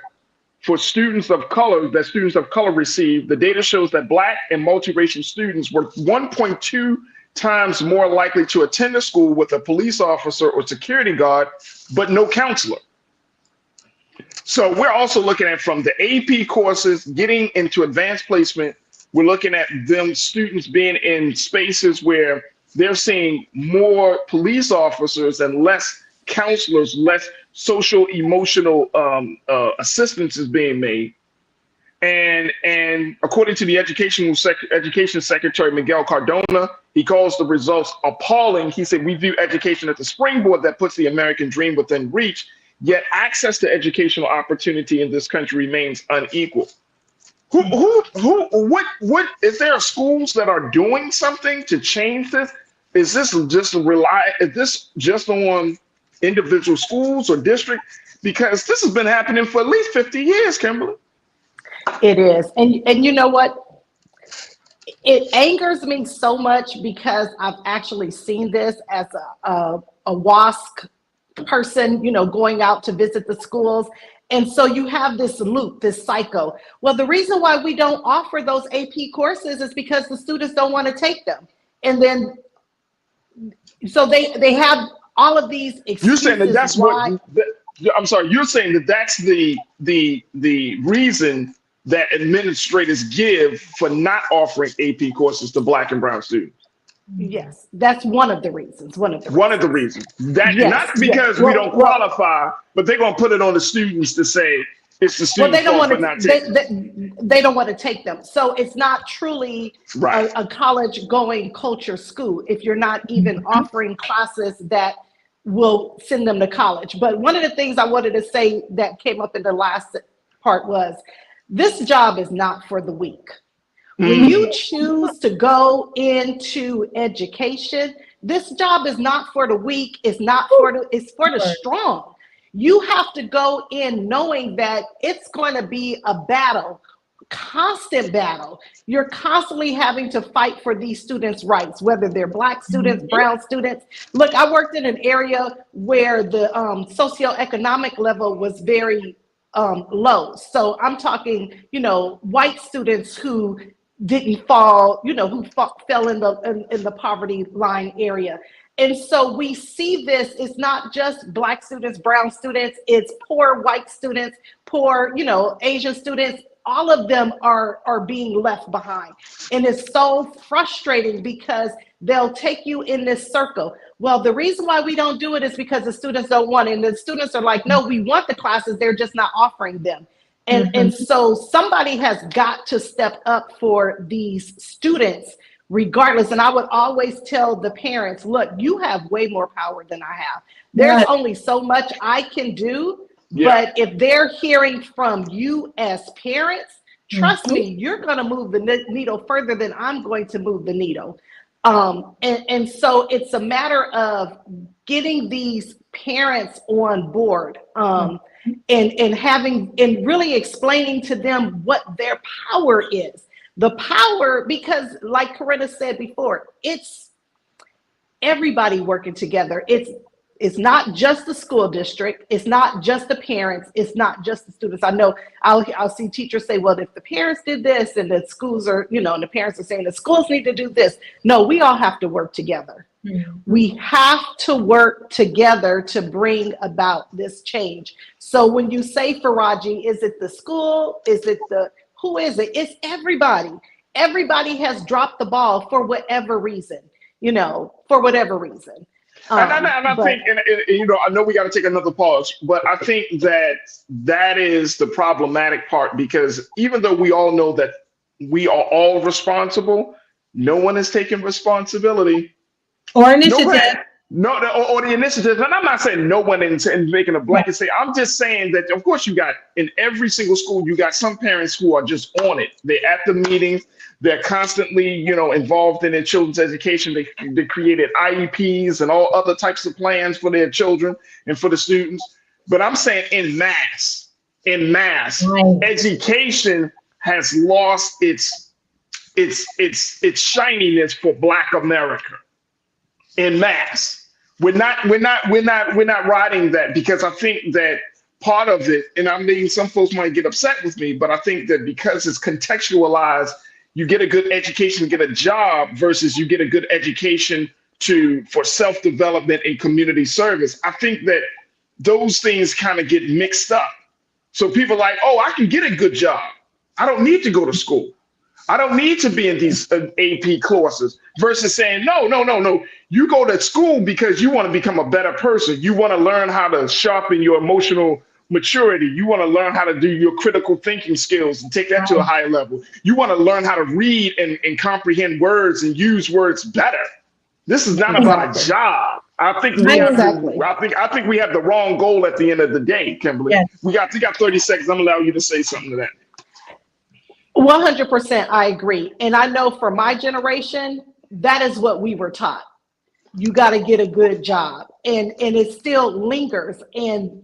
for students of color that students of color receive, the data shows that Black and multiracial students were 1.2 times more likely to attend a school with a police officer or security guard, but no counselor. So we're also looking at, from the AP courses getting into advanced placement, we're looking at them students being in spaces where they're seeing more police officers and less counselors, less social emotional assistance is being made. And according to the Education Secretary Miguel Cardona, he calls the results appalling. He said, "We view education as a springboard that puts the American dream within reach, yet access to educational opportunity in this country remains unequal." What is there schools that are doing something to change this? Is this just on individual schools or districts? Because this has been happening for at least 50 years, Kimberly. It is. And you know what? It angers me so much because I've actually seen this as a WASC person, going out to visit the schools. And so you have this loop, this cycle. Well, the reason why we don't offer those AP courses is because the students don't want to take them. And then, so they have all of these excuses. You're saying that that's why. I'm sorry, you're saying that that's the reason that administrators give for not offering AP courses to Black and brown students. Yes, that's one of the reasons. One of the reasons. That yes, not because we don't qualify, but they're going to put it on the students to say it's the students' fault for not taking them. They don't want to take them. So it's not truly a college-going culture school if you're not even offering classes that will send them to college. But one of the things I wanted to say that came up in the last part was, this job is not for the weak. When you choose to go into education, this job is not for the weak. It's for the strong. You have to go in knowing that it's going to be a battle, constant battle. You're constantly having to fight for these students' rights, whether they're Black students, brown students. Look, I worked in an area where the socioeconomic level was very low. So I'm talking, white students who didn't fall, who fell in the poverty line area. And so we see this, it's not just Black students, brown students, it's poor white students, poor, Asian students. All of them are being left behind. And it's so frustrating because they'll take you in this circle. Well, the reason why we don't do it is because the students don't want it. And the students are like, no, we want the classes, they're just not offering them. And so somebody has got to step up for these students regardless. And I would always tell the parents, look, you have way more power than I have. There's only so much I can do. Yeah. But if they're hearing from you as parents, trust me, you're going to move the needle further than I'm going to move the needle. And so it's a matter of getting these parents on board and really explaining to them what their power is. The power, because like Corinna said before, it's everybody working together. It's not just the school district. It's not just the parents. It's not just the students. I know I'll see teachers say, well, if the parents did this and the schools are, and the parents are saying the schools need to do this. No, we all have to work together. We have to work together to bring about this change. So when you say, Farajii, is it the school? Who is it? It's everybody. Everybody has dropped the ball for whatever reason, for whatever reason. I think, I know we got to take another pause, but I think that is the problematic part, because even though we all know that we are all responsible, no one is taking responsibility or initiative. No, or the initiatives, and I'm not saying no one is making a blanket say. I'm just saying that, of course, you got in every single school, you got some parents who are just on it. They're at the meetings. They're constantly, involved in their children's education. They created IEPs and all other types of plans for their children and for the students. But I'm saying in mass, education has lost its shininess for Black America. In mass, we're not riding that, because I think that part of it, and I mean, some folks might get upset with me, but I think that because it's contextualized, you get a good education, get a job, versus you get a good education for self-development and community service. I think that those things kind of get mixed up. So people are like, oh, I can get a good job. I don't need to go to school. I don't need to be in these AP courses, versus saying, no. You go to school because you want to become a better person. You want to learn how to sharpen your emotional maturity. You want to learn how to do your critical thinking skills and take that to a higher level. You want to learn how to read and comprehend words and use words better. This is not about a job. I think we have I think we have the wrong goal at the end of the day, Kimberly. Yes. You got 30 seconds. I'm gonna allow you to say something to that. 100%, I agree. And I know for my generation, that is what we were taught. You got to get a good job. And it still lingers. And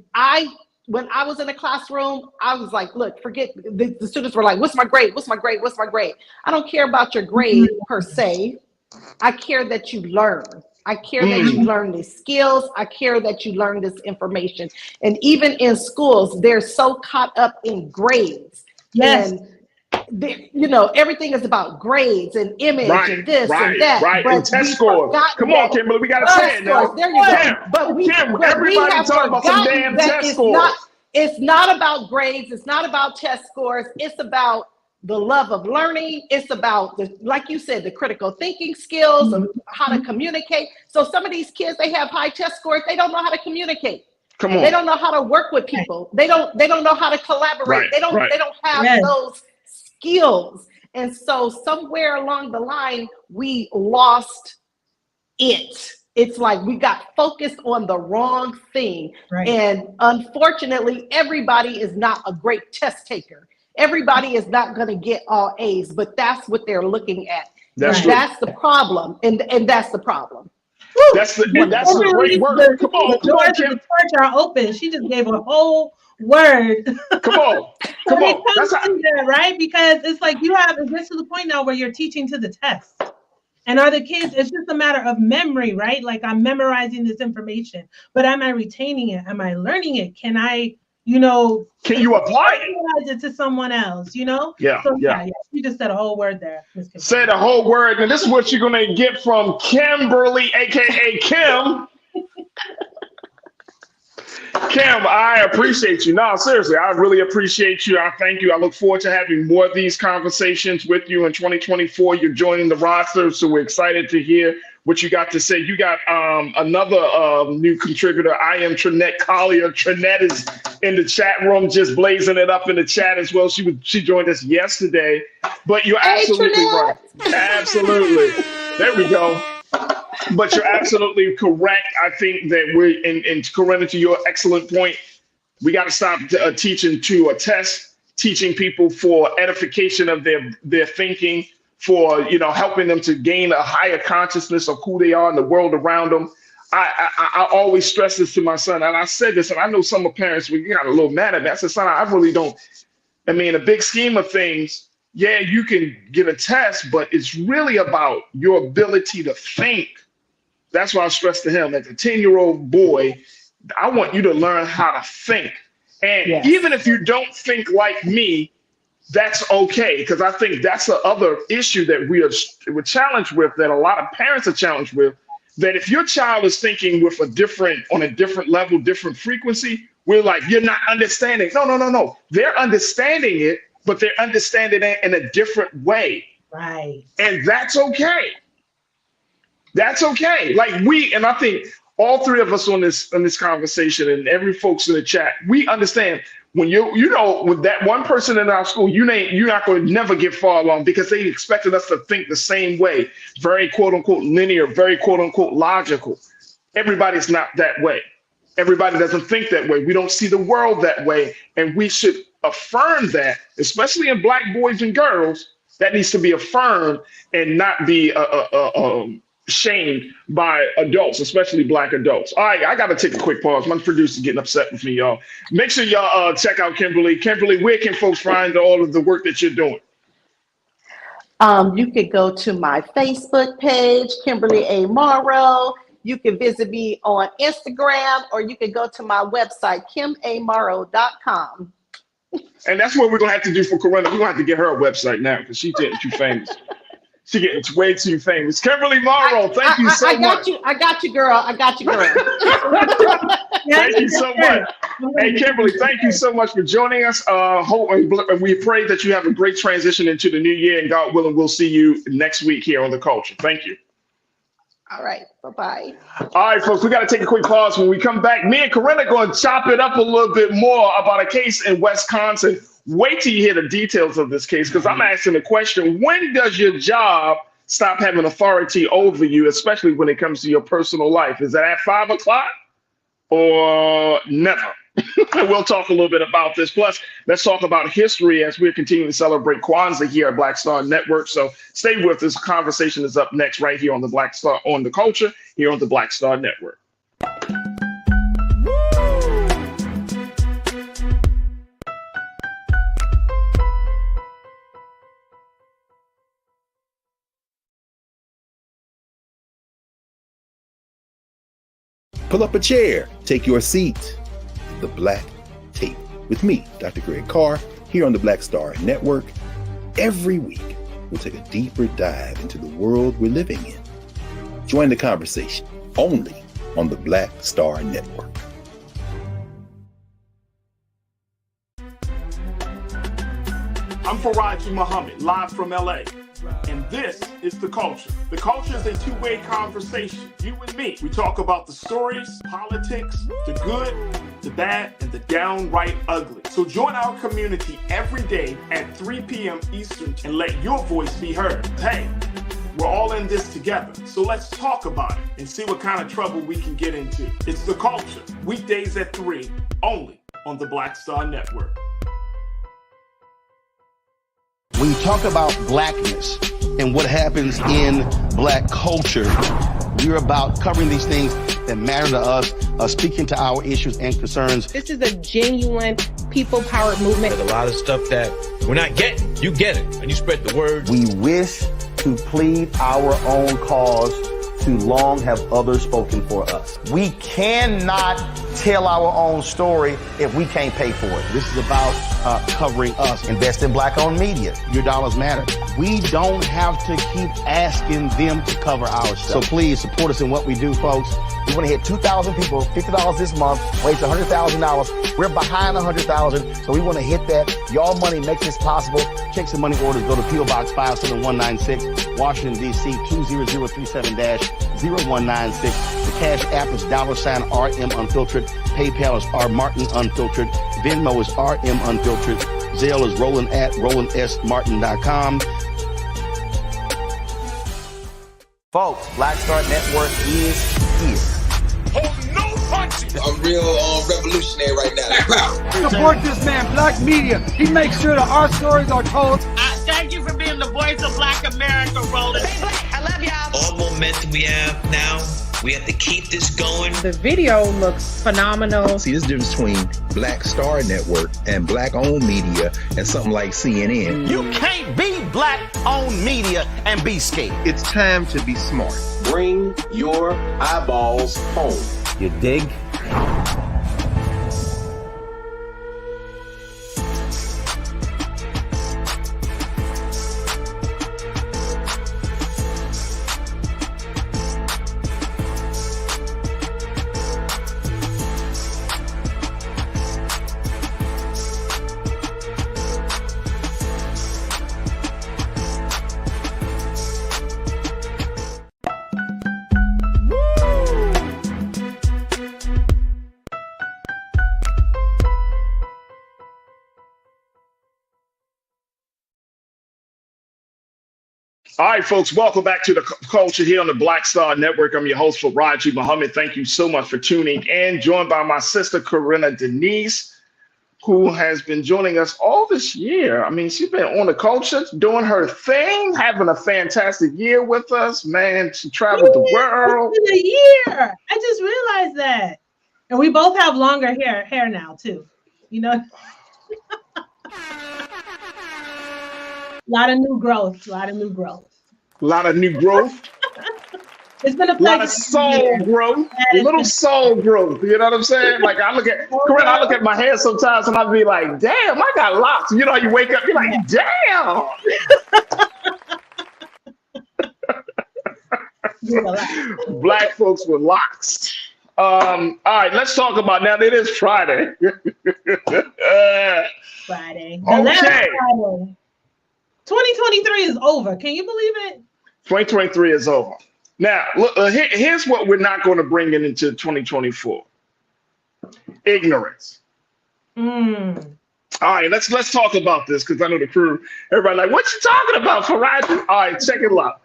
when I was in a classroom, I was like, look, forget, the students were like, what's my grade? What's my grade? What's my grade? I don't care about your grade per se. I care that you learn. I care that you learn these skills. I care that you learn this information. And even in schools, they're so caught up in grades. Yes. And everything is about grades and image and this and that. Right, and test scores. Come on, Kimberly, we got to say it now. There you go. But everybody talking about some damn test scores. It's not about grades. It's not about test scores. It's about the love of learning. It's about, like you said, the critical thinking skills of how to communicate. So some of these kids, they have high test scores. They don't know how to communicate. Come on. They don't know how to work with people. They don't know how to collaborate. They don't have those skills. And so somewhere along the line, we lost it. It's like we got focused on the wrong thing. Right. And unfortunately, everybody is not a great test taker. Everybody is not going to get all A's, but that's what they're looking at. That's the problem. And that's the problem. That's the great word. Come on, the doors of the church are open. She just gave a whole word. Come on. That's that, right? Because it's like it gets to the point now where you're teaching to the test. And are the kids, it's just a matter of memory, right? Like, I'm memorizing this information, but am I retaining it? Am I learning it? Can I, can you apply it to someone else, Yeah. So, yeah. You just said a whole word there. Said a whole word, and this is what you're going to get from Kimberly, aka Kim. Kim, I appreciate you. No, seriously, I really appreciate you. I thank you. I look forward to having more of these conversations with you in 2024. You're joining the roster, so we're excited to hear what you got to say. You got another new contributor. I am Trinette Collier. Trinette is in the chat room, just blazing it up in the chat as well. She joined us yesterday, but you're absolutely right. Absolutely. There we go. But you're absolutely correct. I think that we're in Corinna, to your excellent point, we got to stop teaching to a test, teaching people for edification of their thinking, for helping them to gain a higher consciousness of who they are in the world around them. I always stress this to my son, and I said this, and I know some of parents got a little mad at me. I said, son, I really don't. I mean, in the big scheme of things, yeah, you can get a test, but it's really about your ability to think. That's why I stress to him, as a 10-year-old boy, I want you to learn how to think. And even if you don't think like me, that's okay. Because I think that's the other issue that we're challenged with, that a lot of parents are challenged with, that if your child is thinking on a different level, different frequency, we're like, you're not understanding. No. They're understanding it, but they're understanding it in a different way. Right. And that's okay. That's okay. Like and I think all three of us on this conversation, and every folks in the chat, we understand when with that one person in our school, you're not going to never get far along, because they expected us to think the same way, very quote unquote linear, very quote unquote logical. Everybody's not that way. Everybody doesn't think that way. We don't see the world that way. And we should affirm that, especially in Black boys and girls. That needs to be affirmed and not be shamed by adults, especially Black adults. All right, I got to take a quick pause. My producer's getting upset with me, y'all. Make sure y'all check out Kimberly. Kimberly, where can folks find all of the work that you're doing? You could go to my Facebook page, Kimberly A. Morrow. You can visit me on Instagram, or you can go to my website, kimamorrow.com. And that's what we're going to have to do for Corinna. We're going to have to get her a website now because she's getting too famous. She's getting way too famous. Kimberly Morrow, thank you so much. I got you, girl. Thank you so much. Hey, Kimberly, thank you so much for joining us. We pray that you have a great transition into the new year, and God willing, we'll see you next week here on The Culture. Thank you. All right, bye-bye. All right, folks, we got to take a quick pause. When we come back, me and Corinna are going to chop it up a little bit more about a case in Wisconsin. Wait till you hear the details of this case, because I'm asking the question, when does your job stop having authority over you, especially when it comes to your personal life? Is that at 5 o'clock or never? We'll talk a little bit about this. Plus, let's talk about history as we're continuing to celebrate Kwanzaa here at Black Star Network. So stay with us. Conversation is up next right here on the Black Star, on The Culture, here on the Black Star Network. Pull up a chair, take your seat. The Black Tape with me, Dr. Greg Carr, here on the Black Star Network. Every week, we'll take a deeper dive into the world we're living in. Join the conversation only on the Black Star Network. I'm Farajii Muhammad, live from LA. And this is The Culture. The Culture is a two-way conversation. You and me. We talk about the stories, politics, the good, the bad, and the downright ugly. So join our community every day at 3 p.m. Eastern and let your voice be heard. Hey, we're all in this together. So let's talk about it and see what kind of trouble we can get into. It's The Culture, weekdays at 3, only on the Black Star Network. When you talk about blackness and what happens in Black culture, we're about covering these things that matter to us, speaking to our issues and concerns. This is a genuine people-powered movement. There's a lot of stuff that we're not getting. You get it, and you spread the word. We wish to plead our own cause. Too long have others spoken for us. We cannot tell our own story if we can't pay for it. This is about covering us. Invest in Black-owned media. Your dollars matter. We don't have to keep asking them to cover our stuff. So please support us in what we do, folks. We want to hit 2,000 people, $50 this month, raise $100,000. We're behind 100,000, so we want to hit that. Y'all money makes this possible. Checks and money orders go to P.O. Box 57196, Washington, D.C. 20037-0196. The Cash App is $RM Unfiltered. PayPal is R Martin Unfiltered. Venmo is RM Unfiltered. Zelle is Roland at RolandSMartin.com. Folks, Black Star Network is here. Hold no punches. I'm real revolutionary right now. Support this man, Black Media. He makes sure that our stories are told. Thank you for being the voice of Black America, Roland. Stay black. I love y'all. All momentum we have now, we have to keep this going. The video looks phenomenal. See, this difference between Black Star Network and Black-owned media and something like CNN. You can't be Black-owned media and be scared. It's time to be smart. Bring your eyeballs home. You dig? All right, folks, welcome back to the culture here on the Black Star Network. I'm your host, Farajii Muhammad. Thank you so much for tuning in. Joined by my sister, Corinna Denise, who has been joining us all this year. I mean, she's been on the culture, doing her thing, having a fantastic year with us. Man, she traveled the world. It's been a year. I just realized that. And we both have longer hair now, too. You know? A lot of new growth. It's been a pleasure. A lot of soul growth, a little soul growth. You know what I'm saying? Like I look at Corinna, I look at my hair sometimes and I'll be like, damn, I got locks. You know, you wake up, you're like, damn. Black folks with locks. All right, let's talk about now. It is Friday. Friday. Okay. 2023 is over. Can you believe it? 2023 is over. Now, look, here's what we're not going to bring into 2024. Ignorance. All right, let's talk about this because I know the crew, everybody like, what you talking about, Farajii? All right, check it out.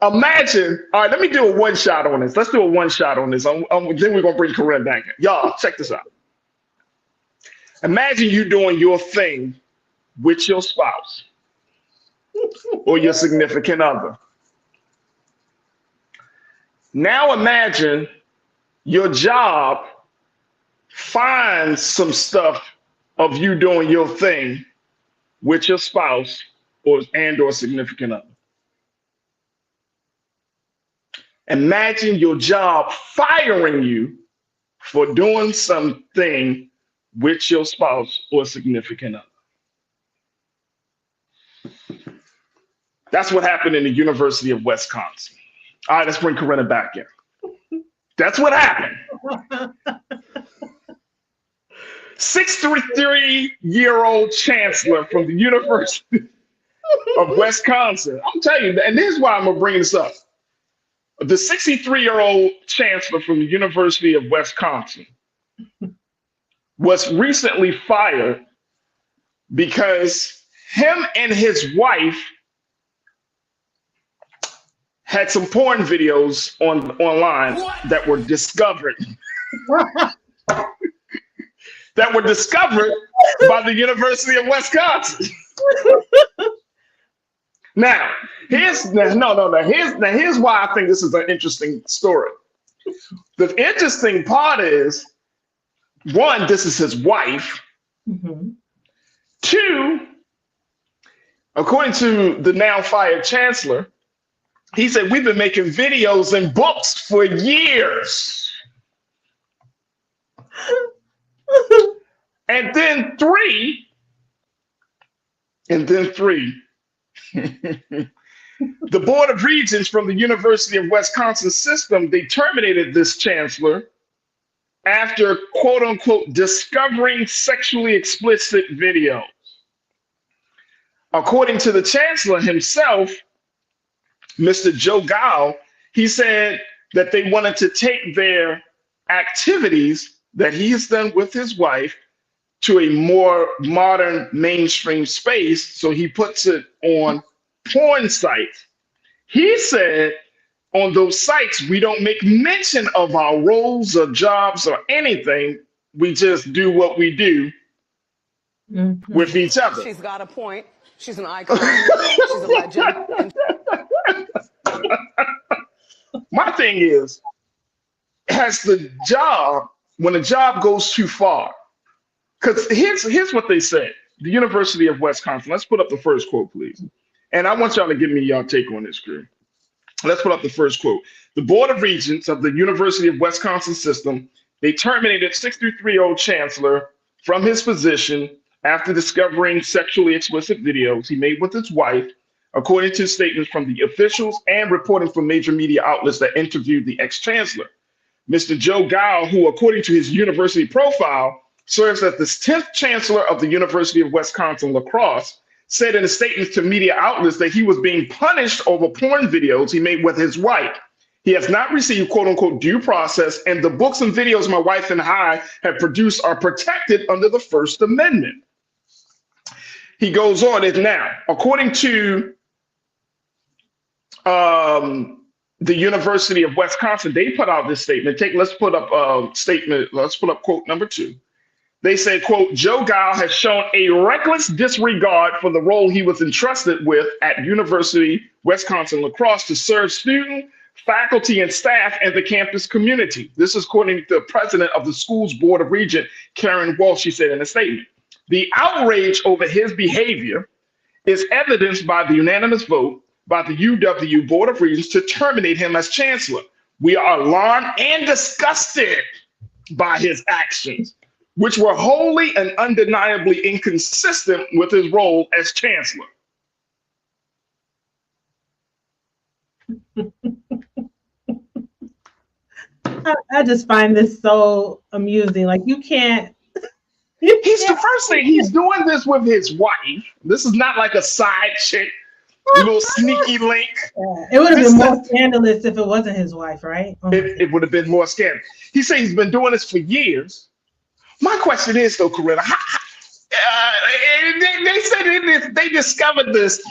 Imagine, all right, let me do a one shot on this. Let's do a one shot on this. Then we're going to bring Corinne back in. Y'all, check this out. Imagine you doing your thing with your spouse or your significant other. Now imagine your job finds some stuff of you doing your thing with your spouse or significant other. Imagine your job firing you for doing something with your spouse or significant other. That's what happened in the University of Wisconsin. All right, let's bring Corinna back in. That's what happened. 63-year-old chancellor from the University of Wisconsin. I'm telling you, and this is why I'm going to bring this up. The 63-year-old chancellor from the University of Wisconsin was recently fired because him and his wife had some porn videos online that were discovered by the University of Wisconsin. Now, here's why I think this is an interesting story. The interesting part is, one, this is his wife. Mm-hmm. Two, according to the now fired chancellor, he said, we've been making videos and books for years. And then three, the Board of Regents from the University of Wisconsin system, they terminated this chancellor after, quote unquote, discovering sexually explicit videos. According to the chancellor himself, Mr. Joe Gao, he said that they wanted to take their activities that he has done with his wife to a more modern mainstream space. So he puts it on porn sites. He said on those sites, we don't make mention of our roles or jobs or anything. We just do what we do with each other. She's got a point. She's an icon. She's a legend. My thing is, when the job goes too far, because here's what they said, the University of Wisconsin, let's put up the first quote, please. And I want y'all to give me your take on this, crew. Let's put up the first quote. The Board of Regents of the University of Wisconsin system, they terminated 63-year-old chancellor from his position after discovering sexually explicit videos he made with his wife, according to statements from the officials and reporting from major media outlets that interviewed the ex-chancellor. Mr. Joe Gao, who according to his university profile, serves as the 10th chancellor of the University of Wisconsin La Crosse, said in a statement to media outlets that he was being punished over porn videos he made with his wife. He has not received, quote unquote, due process, and the books and videos my wife and I have produced are protected under the First Amendment. He goes on, and now, according to the University of Wisconsin, they put out this statement. Let's put up statement. Let's put up quote number 2. They say, quote, Joe Gile has shown a reckless disregard for the role he was entrusted with at University Wisconsin La Crosse to serve students, faculty, and staff and the campus community. This is according to the president of the school's board of regents, Karen Walsh, she said in a statement. The outrage over his behavior is evidenced by the unanimous vote by the UW Board of Regents to terminate him as chancellor. We are alarmed and disgusted by his actions, which were wholly and undeniably inconsistent with his role as chancellor. I just find this so amusing. Like the first thing, he's doing this with his wife. This is not like a side chick, little sneaky link. Yeah, it would have been more scandalous if it wasn't his wife, right? It would have been more scandalous. He said he's been doing this for years. My question is though, Corinna, they said they discovered this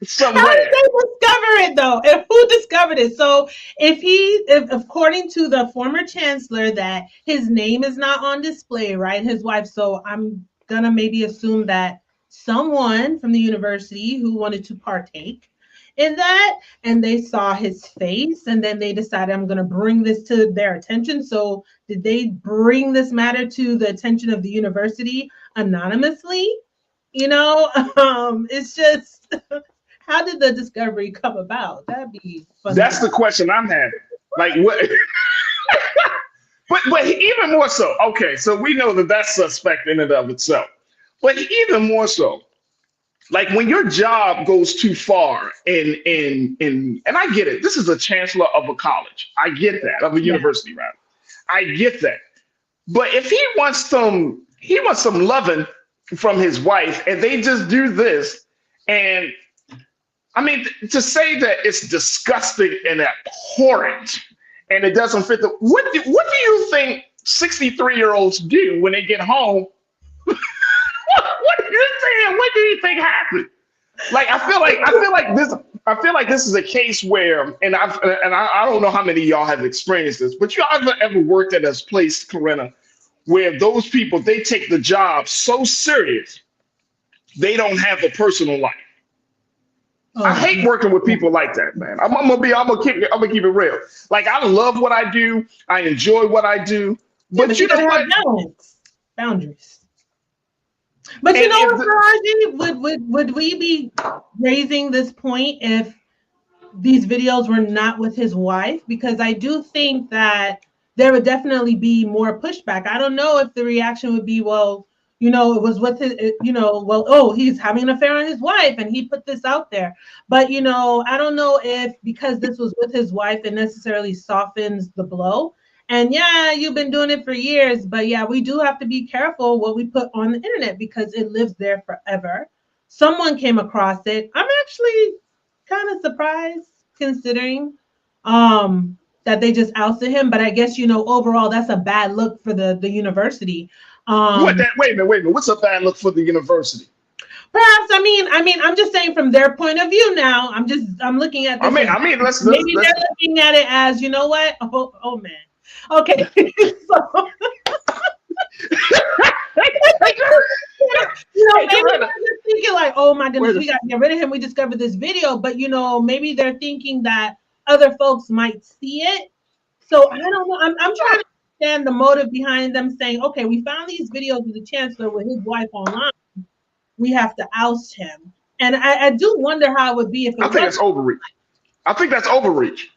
somewhere. How did they discover it though? And who discovered it? So if according to the former chancellor that his name is not on display, right? His wife. So I'm gonna maybe assume that someone from the university who wanted to partake in that, and they saw his face, and then they decided, I'm going to bring this to their attention. So did they bring this matter to the attention of the university anonymously? You know, it's just, how did the discovery come about? That'd be fun. That's the question I'm having. Like what? but even more so. Okay, so we know that that's suspect in and of itself. But even more so, like when your job goes too far and I get it. This is a chancellor of a college. I get that, of a university, rather. I get that. But if he wants some loving from his wife, and they just do this, and I mean, to say that it's disgusting and abhorrent, and it doesn't fit the what do you think 63-year-olds do when they get home? What are you saying? What do you think happened? Like I feel like this is a case where, and I don't know how many of y'all have experienced this, but you ever worked at a place, Corinna, where those people, they take the job so serious they don't have a personal life. I hate working with people like that, man. I'm gonna keep it real. Like I love what I do, I enjoy what I do, but you know what? Boundaries. But you know what, Farajii, would we be raising this point if these videos were not with his wife? Because I do think that there would definitely be more pushback. I don't know if the reaction would be, well, you know, it was with his, you know, well, oh, he's having an affair on his wife and he put this out there. But, you know, I don't know if because this was with his wife, it necessarily softens the blow. And yeah, you've been doing it for years, but yeah, we do have to be careful what we put on the internet because it lives there forever. Someone came across it. I'm actually kind of surprised considering that they just ousted him, but I guess, you know, overall that's a bad look for the university. Wait a minute. What's a bad look for the university? Perhaps, I mean, I'm just saying from their point of view now. I'm looking at this. I mean, let's they're looking at it as, you know what? Oh man. Okay. So, you know, maybe they're just thinking like, oh my goodness, we got to get rid of him. We discovered this video, but you know, maybe they're thinking that other folks might see it. So I don't know. I'm trying to understand the motive behind them saying, okay, we found these videos of the chancellor with his wife online. We have to oust him. And I do wonder how it would be if it I think that's overreach. I think that's overreach.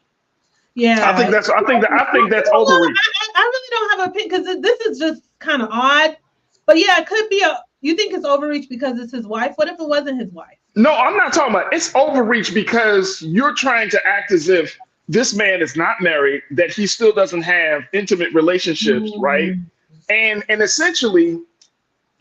Yeah, I think that's overreach. I really don't have an opinion because this is just kind of odd. But yeah, it could be you think it's overreach because it's his wife? What if it wasn't his wife? No, I'm not talking about it's overreach because you're trying to act as if this man is not married, that he still doesn't have intimate relationships, right? And essentially,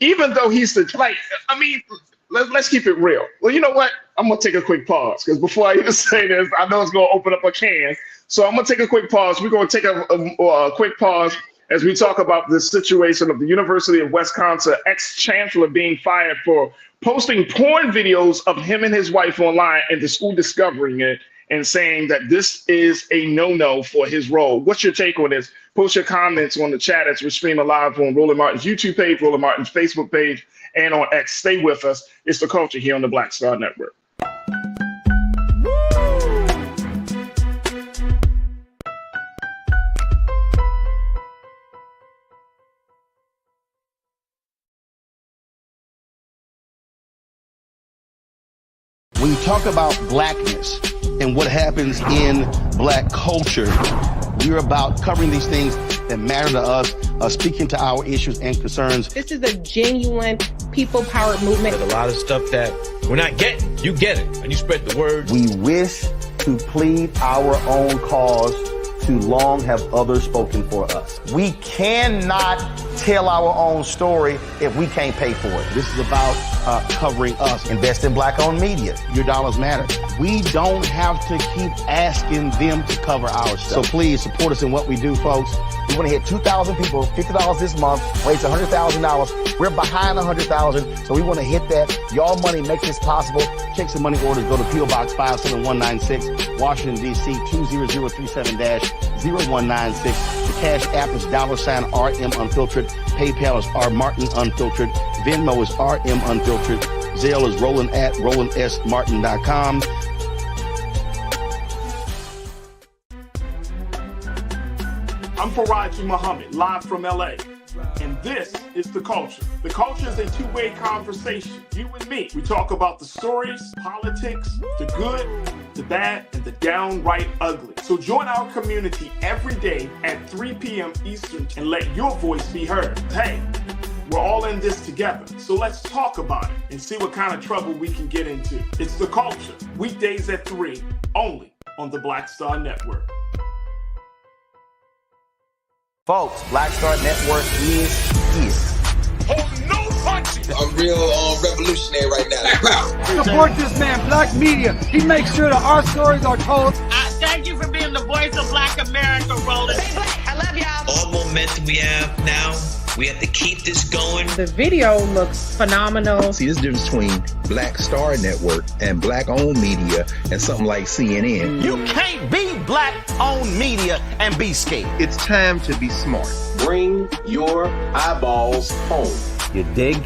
even though he's let's keep it real. Well, you know what? I'm gonna take a quick pause because before I even say this, I know it's gonna open up a can. So I'm gonna take a quick pause. We're gonna take a quick pause as we talk about the situation of the University of Wisconsin ex-chancellor being fired for posting porn videos of him and his wife online and the school discovering it. and saying that this is a no-no for his role. What's your take on this? Post your comments on the chat as we're streaming live on Roland Martin's YouTube page, Roland Martin's Facebook page, and on X. Stay with us. It's The Culture here on the Black Star Network. When you talk about blackness and what happens in black culture, we're about covering these things that matter to us, speaking to our issues and concerns. This is a genuine people-powered movement. A lot of stuff that we're not getting, you get it, and you spread the word. We wish to plead our own cause. Too long have others spoken for us. We cannot tell our own story if we can't pay for it. This is about covering us. Invest in black-owned media. Your dollars matter. We don't have to keep asking them to cover our stuff. So please support us in what we do, folks. We want to hit 2,000 people, $50 this month, raise $100,000. We're behind 100,000, so we want to hit that. Y'all money makes this possible. Checks and money orders go to P.O. Box 57196, Washington, D.C. 20037-0196. The Cash App is $RM Unfiltered. PayPal is R Martin Unfiltered. Venmo is RM Unfiltered. Zelle is Roland at RolandSMartin.com. I'm Farajii Muhammad, live from LA. And this is The Culture. The Culture is a two-way conversation. You and me. We talk about the stories, politics, the good, the bad, and the downright ugly. So join our community every day at 3 p.m. Eastern and let your voice be heard. Hey, we're all in this together. So let's talk about it and see what kind of trouble we can get into. It's The Culture, weekdays at 3, only on the Black Star Network. Folks, Black Star Network is here. Oh, no punching! I'm real revolutionary right now. Support this man, Black Media. He makes sure that our stories are told. Thank you for being the voice of Black America, Roland. Stay black. I love y'all. All momentum we have now, we have to keep this going. The video looks phenomenal. See, there's a difference between Black Star Network and black-owned media and something like CNN. You can't be black-owned media and be scared. It's time to be smart. Bring your eyeballs home. You dig?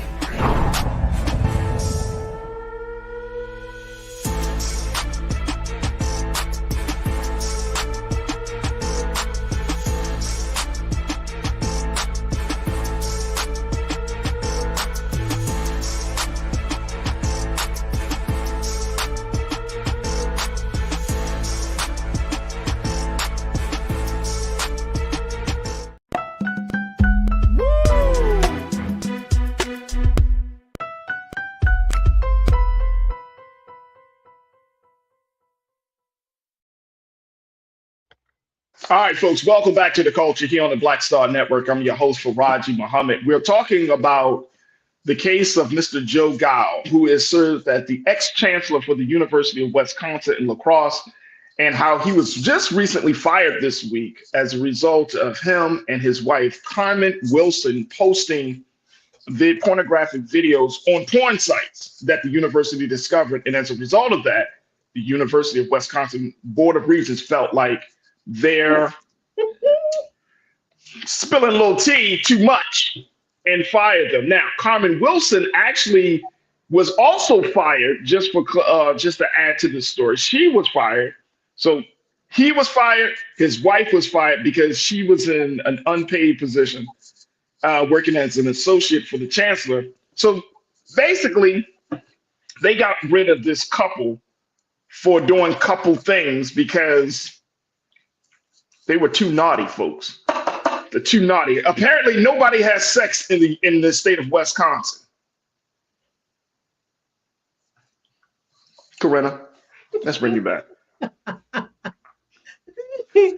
All right, folks, welcome back to The Culture here on the Black Star Network. I'm your host, Farajii Muhammad. We're talking about the case of Mr. Joe Gao, who is served as the ex-chancellor for the University of Wisconsin in La Crosse, and how he was just recently fired this week as a result of him and his wife, Carmen Wilson, posting the pornographic videos on porn sites that the university discovered. And as a result of that, the University of Wisconsin Board of Regents felt like they're spilling a little tea too much and fired them. Now, Carmen Wilson actually was also fired, just to add to the story. She was fired. So he was fired. His wife was fired because she was in an unpaid position, working as an associate for the chancellor. So basically, they got rid of this couple for doing couple things because they were too naughty, folks. They're too naughty. Apparently, nobody has sex in the state of Wisconsin. Corinna, let's bring you back.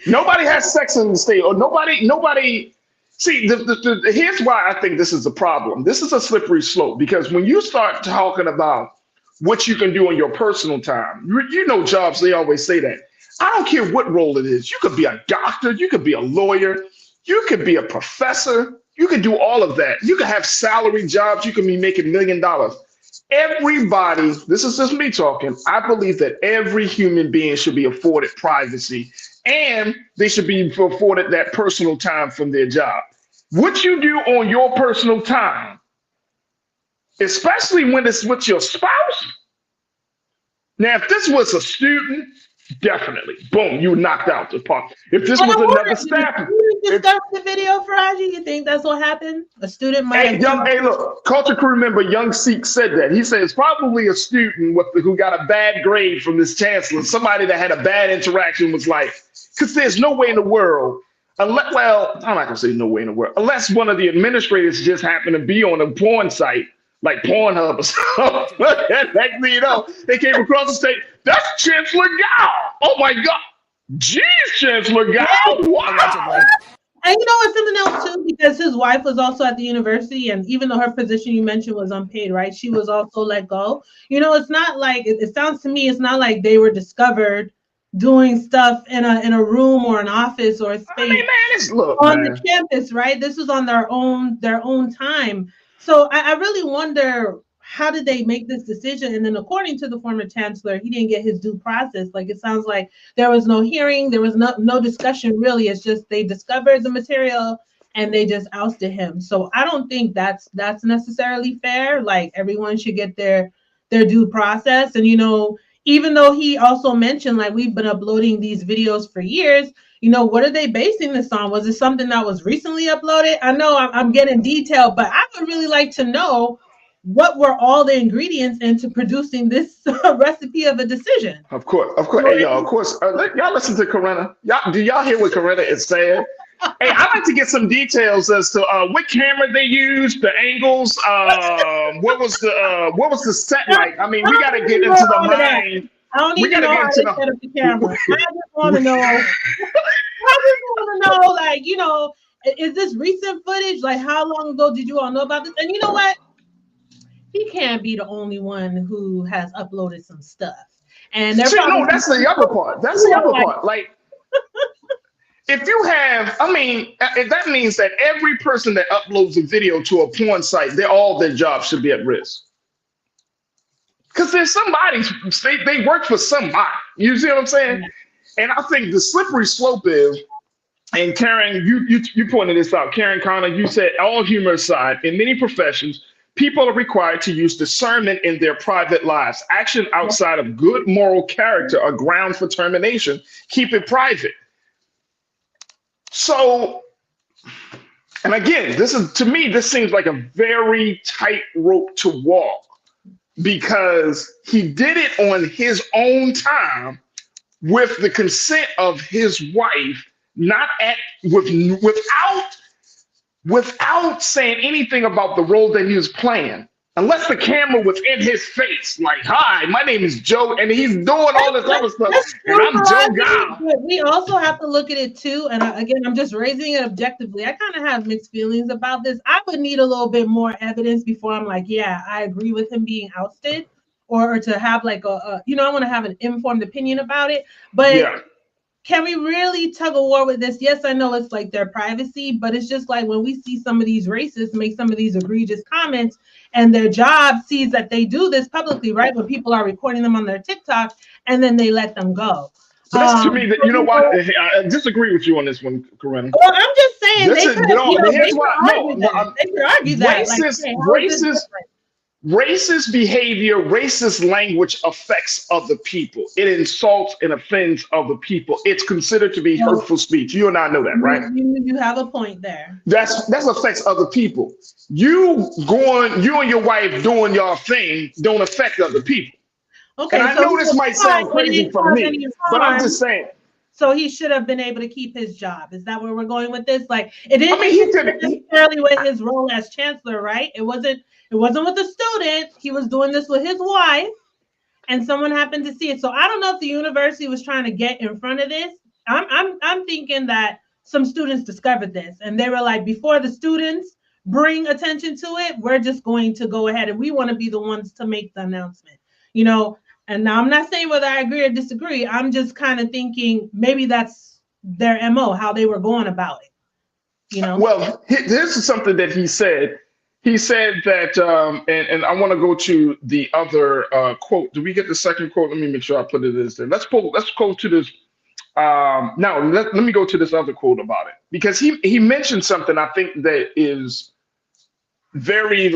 Nobody has sex in the state, or nobody. See, here's why I think this is a problem. This is a slippery slope, because when you start talking about what you can do in your personal time, you know, jobs, they always say that. I don't care what role it is. You could be a doctor, you could be a lawyer, you could be a professor, you could do all of that. You could have salary jobs, you could be making $1 million. everybody, this is just me talking, I believe that every human being should be afforded privacy and they should be afforded that personal time from their job. What you do on your personal time, especially when it's with your spouse. Now, if this was a student, definitely, boom, you knocked out the park. If this was another staff, you discovered the video, Farajii, you think that's what happened? A student might. Hey, look, Culture Crew member Young Seek said that. He said it's probably a student who got a bad grade from this chancellor. Somebody that had a bad interaction was like, because there's no way in the world. Unless, well, I'm not gonna say no way in the world, unless one of the administrators just happened to be on a porn site like Pornhub or something. Next thing you know, they came across the state. That's Chancellor Gao. Oh my God, geez, Chancellor Gao. Wow. And you know what's something else too, because his wife was also at the university, and even though her position you mentioned was unpaid, right? She was also let go. You know, it's not like it sounds to me. It's not like they were discovered doing stuff in a room or an office or a space the campus, right? This was on their own time. So I really wonder, how did they make this decision? And then according to the former chancellor, he didn't get his due process. Like, it sounds like there was no hearing, there was no discussion really. It's just they discovered the material and they just ousted him. So I don't think that's necessarily fair. Like, everyone should get their due process. And, you know, even though he also mentioned, like, we've been uploading these videos for years, you know, what are they basing this on? Was it something that was recently uploaded? I know I'm getting detailed, but I would really like to know what were all the ingredients into producing this recipe of a decision. Of course. Hey, y'all, of course. Y'all listen to Corinna. Do y'all hear what Corinna is saying? Hey, I'd like to get some details as to what camera they used, the angles, what was the set like? I mean, we got to get into the mind. I don't even know how they set up the camera. I just want to know. Like, you know, is this recent footage? Like, how long ago did you all know about this? And you know what? He can't be the only one who has uploaded some stuff. And that's the other part. That's the other part. Like, if you have, I mean, that means that every person that uploads a video to a porn site, their job should be at risk. Because there's somebody, they work for somebody. You see what I'm saying? And I think the slippery slope is, and Karen, you pointed this out, Karen Connor, you said, all humor aside, in many professions, people are required to use discernment in their private lives. Action outside of good moral character are ground for termination. Keep it private. So, and again, to me, this seems like a very tight rope to walk, because he did it on his own time with the consent of his wife, without saying anything about the role that he was playing, unless the camera was in his face, like, hi, my name is Joe, and he's doing all this other stuff, and I'm Joe Gao. But we also have to look at it too, and again, I'm just raising it objectively. I kind of have mixed feelings about this. I would need a little bit more evidence before I'm like, yeah, I agree with him being ousted, or to have like I want to have an informed opinion about it. But can we really tug a war with this? Yes, I know it's like their privacy, but it's just like when we see some of these racists make some of these egregious comments, and their job sees that they do this publicly, right? When people are recording them on their TikTok, and then they let them go. So that's to me that, you know what? I disagree with you on this one, Corinna. Well, I'm just saying they could argue that. Racist behavior, racist language affects other people. It insults and offends other people. It's considered to be hurtful speech. You and I know that, right? You have a point there. That affects other people. You and your wife doing your thing don't affect other people. Okay, and I know this might sound crazy for me, but I'm just saying. So he should have been able to keep his job. Is that where we're going with this? Like, it didn't necessarily with his role as chancellor, right? It wasn't with the student. He was doing this with his wife, and someone happened to see it. So I don't know if the university was trying to get in front of this. I'm thinking that some students discovered this, and they were like, before the students bring attention to it, we're just going to go ahead, and we want to be the ones to make the announcement, you know. And now I'm not saying whether I agree or disagree. I'm just kind of thinking maybe that's their MO, how they were going about it, you know. Well, this is something that he said. He said that, and I want to go to the other quote. Did we get the second quote? Let me make sure I put it as there. Let's go to this. Now, let me go to this other quote about it, because he mentioned something I think that is very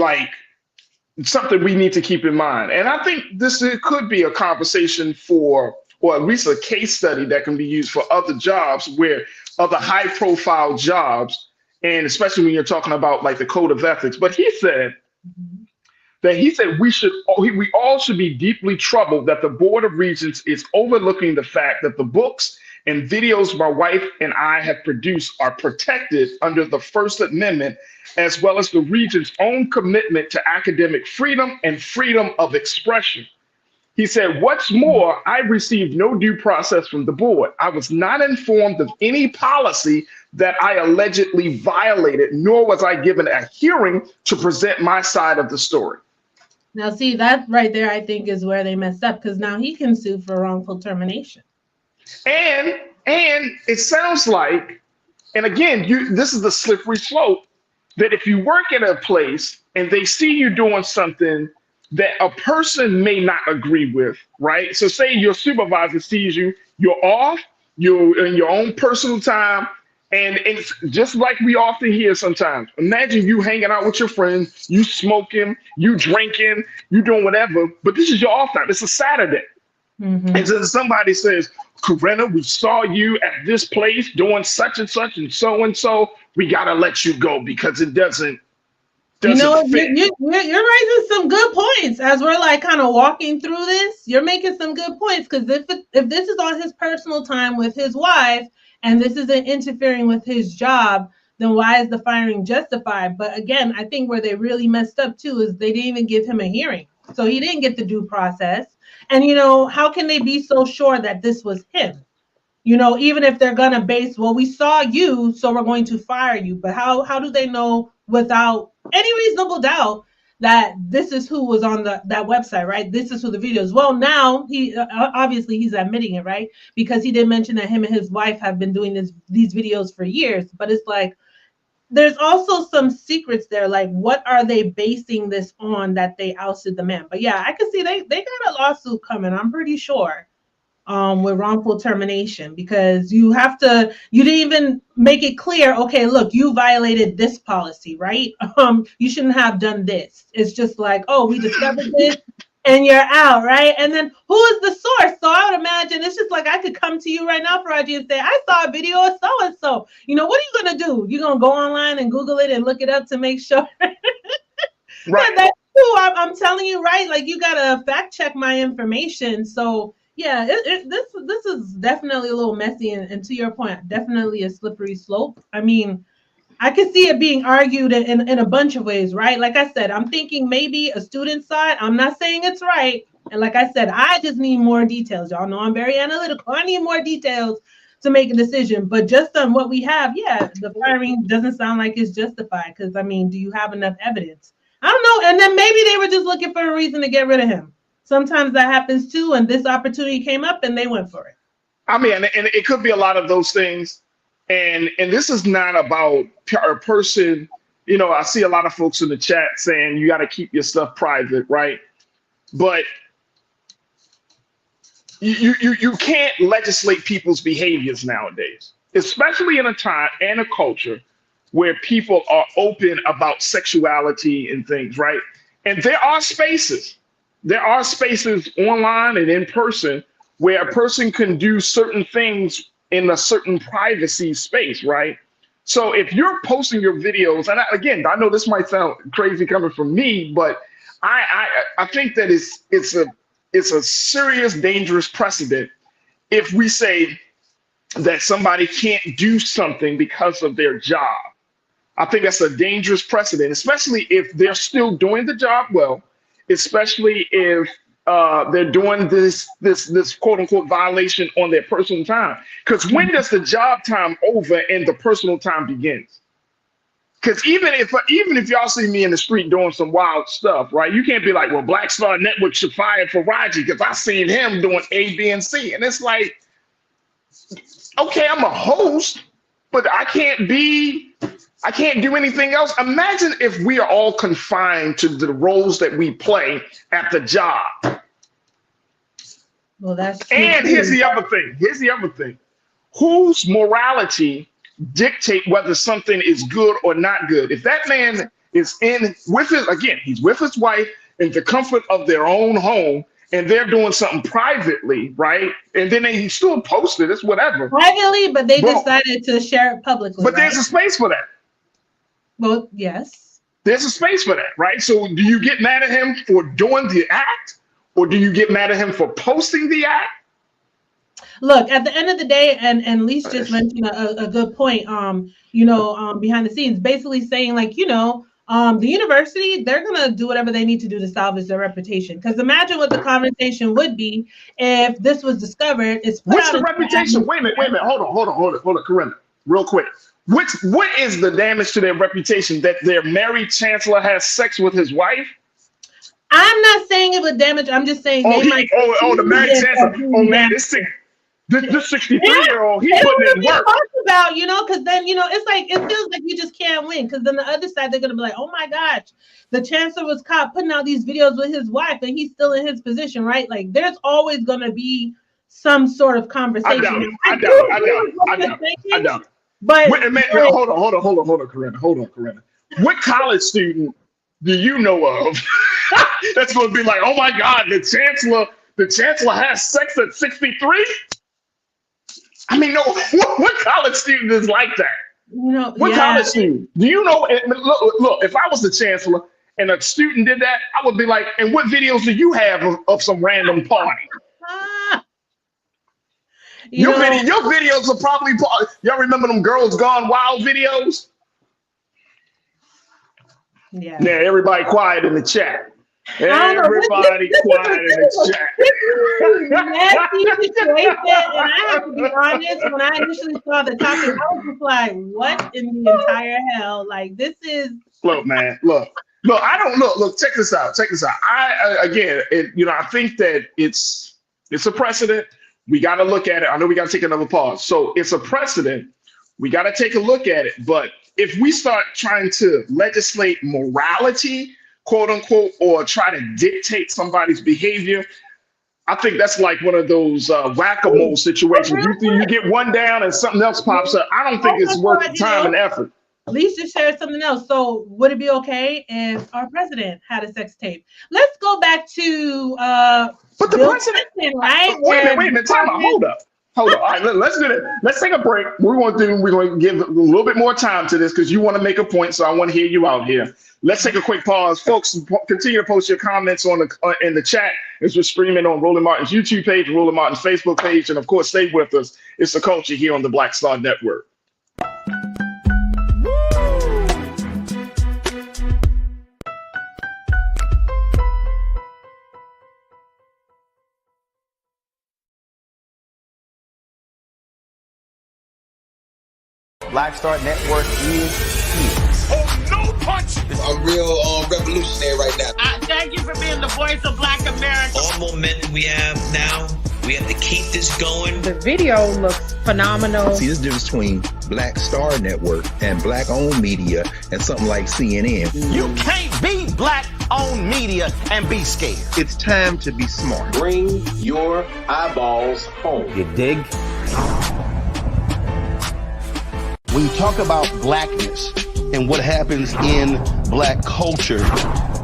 something we need to keep in mind. And I think it could be a conversation for, or at least a case study that can be used for other jobs, where other high profile jobs, and especially when you're talking about like the code of ethics. But he said we all should be deeply troubled that the Board of Regents is overlooking the fact that the books and videos my wife and I have produced are protected under the First Amendment, as well as the Regents' own commitment to academic freedom and freedom of expression. He said, what's more, I received no due process from the board. I was not informed of any policy that I allegedly violated, nor was I given a hearing to present my side of the story. Now, see, that right there, I think, is where they messed up, because now he can sue for wrongful termination. And it sounds like, and again, this is the slippery slope, that if you work at a place and they see you doing something that a person may not agree with, right? So say your supervisor sees you're off, you're in your own personal time, and it's just like we often hear sometimes. Imagine you hanging out with your friends, you smoking, you drinking, you doing whatever, but this is your off time. It's a Saturday. Mm-hmm. And so somebody says, Corinna, we saw you at this place doing such and such and so, we gotta let you go because it doesn't fit. You're raising some good points as we're like kind of walking through this. You're making some good points, because if this is on his personal time with his wife and this isn't interfering with his job, then why is the firing justified? But again, I think where they really messed up too is they didn't even give him a hearing. So he didn't get the due process. And, how can they be so sure that this was him? Even if they're going to base, well, we saw you, so we're going to fire you. But how do they know without any reasonable doubt that this is who was on that website, right? This is who the video is. Well, now he obviously he's admitting it, right? Because he did mention that him and his wife have been doing these videos for years. But it's like, there's also some secrets there. Like, what are they basing this on that they ousted the man? But yeah, I can see they got a lawsuit coming, I'm pretty sure, with wrongful termination, because you didn't even make it clear, okay, look, you violated this policy, right? You shouldn't have done this. It's just like, oh, we discovered this and you're out, right? And then who is the source? So I would imagine it's just like I could come to you right now, Farajii, and say, I saw a video of so-and-so. What are you going to do? You're going to go online and Google it and look it up to make sure? Right. That's true. I'm telling you, right? Like, you got to fact check my information. So yeah, this is definitely a little messy. And to your point, definitely a slippery slope. I mean, I could see it being argued in a bunch of ways, right? Like I said, I'm thinking maybe a student side. I'm not saying it's right. And like I said, I just need more details. Y'all know I'm very analytical. I need more details to make a decision. But just on what we have, yeah, the firing doesn't sound like it's justified. Because, I mean, do you have enough evidence? I don't know. And then maybe they were just looking for a reason to get rid of him. Sometimes that happens too. And this opportunity came up and they went for it. I mean, and it could be a lot of those things. And this is not about a person, I see a lot of folks in the chat saying you got to keep your stuff private, right? But you can't legislate people's behaviors nowadays, especially in a time and a culture where people are open about sexuality and things, right? And there are spaces online and in person where a person can do certain things in a certain privacy space, right? So if you're posting your videos, and I know this might sound crazy coming from me, but I think that it's a serious, dangerous precedent if we say that somebody can't do something because of their job. I think that's a dangerous precedent, especially if they're still doing the job well, especially if they're doing this quote unquote violation on their personal time. Because when does the job time over and the personal time begins? Because even if y'all see me in the street doing some wild stuff, right? You can't be like, well, Black Star Network should fire Farajii because I seen him doing A, B, and C. And it's like, okay, I'm a host, but I can't be I can't do anything else. Imagine if we are all confined to the roles that we play at the job. Well, that's true. And here's the other thing. Whose morality dictate whether something is good or not good? If that man is he's with his wife in the comfort of their own home, and they're doing something privately, right? And then he still posted it's whatever. Privately, but they decided to share it publicly. But there's a space for that. Well, yes. There's a space for that, right? So do you get mad at him for doing the act, or do you get mad at him for posting the act? Look, at the end of the day, and Lise just mentioned a good point, behind the scenes, basically saying like, the university, they're going to do whatever they need to do to salvage their reputation. Because imagine what the conversation would be if this was discovered. What's the reputation? Wait a minute. Hold on, Corinna, real quick. What is the damage to their reputation that their married chancellor has sex with his wife? I'm not saying it would damage. I'm just saying the married chancellor. Oh man, this 63-year-old, he's putting in work. About, because then, it's like, it feels like you just can't win. Because then the other side, they're going to be like, oh my gosh, the chancellor was caught putting out these videos with his wife and he's still in his position, right? Like, there's always going to be some sort of conversation. I doubt it. But wait, man, hold on, Corinna. What college student do you know of that's going to be like, oh my God, the chancellor has sex at 63? I mean, no. What college student is like that? College student? Do you know? Look, if I was the chancellor and a student did that, I would be like, and what videos do you have of some random party? Your videos are probably, y'all remember them Girls Gone Wild videos? Yeah. Now everybody quiet in the chat. Everybody quiet in the chat. Nasty situation, and I have to be honest, when I initially saw the topic, I was just like, what in the entire hell? Like, this is... Look, man, look, check this out. I think that it's a precedent. We got to look at it. I know we got to take another pause. So it's a precedent. We got to take a look at it. But if we start trying to legislate morality, quote unquote, or try to dictate somebody's behavior, I think that's like one of those whack-a-mole situations. You get one down and something else pops up. I don't think it's worth the time and effort. Lise just shared something else. So would it be okay if our president had a sex tape? Let's go back to but the president, right? Wait a minute, time out. Hold up. All right, let's do it. Let's take a break. We're going to give a little bit more time to this because you want to make a point, so I want to hear you out here. Let's take a quick pause. Folks, continue to post your comments in the chat as we're streaming on Roland Martin's YouTube page, Roland Martin's Facebook page, and of course, stay with us. It's The Culture here on the Black Star Network. Black Star Network is here. Oh, no punch! I'm real revolutionary right now. Thank you for being the voice of Black America. All momentum we have now, we have to keep this going. The video looks phenomenal. See, there's a difference between Black Star Network and Black-owned media and something like CNN. You can't be Black-owned media and be scared. It's time to be smart. Bring your eyeballs home. You dig? When you talk about blackness and what happens in black culture,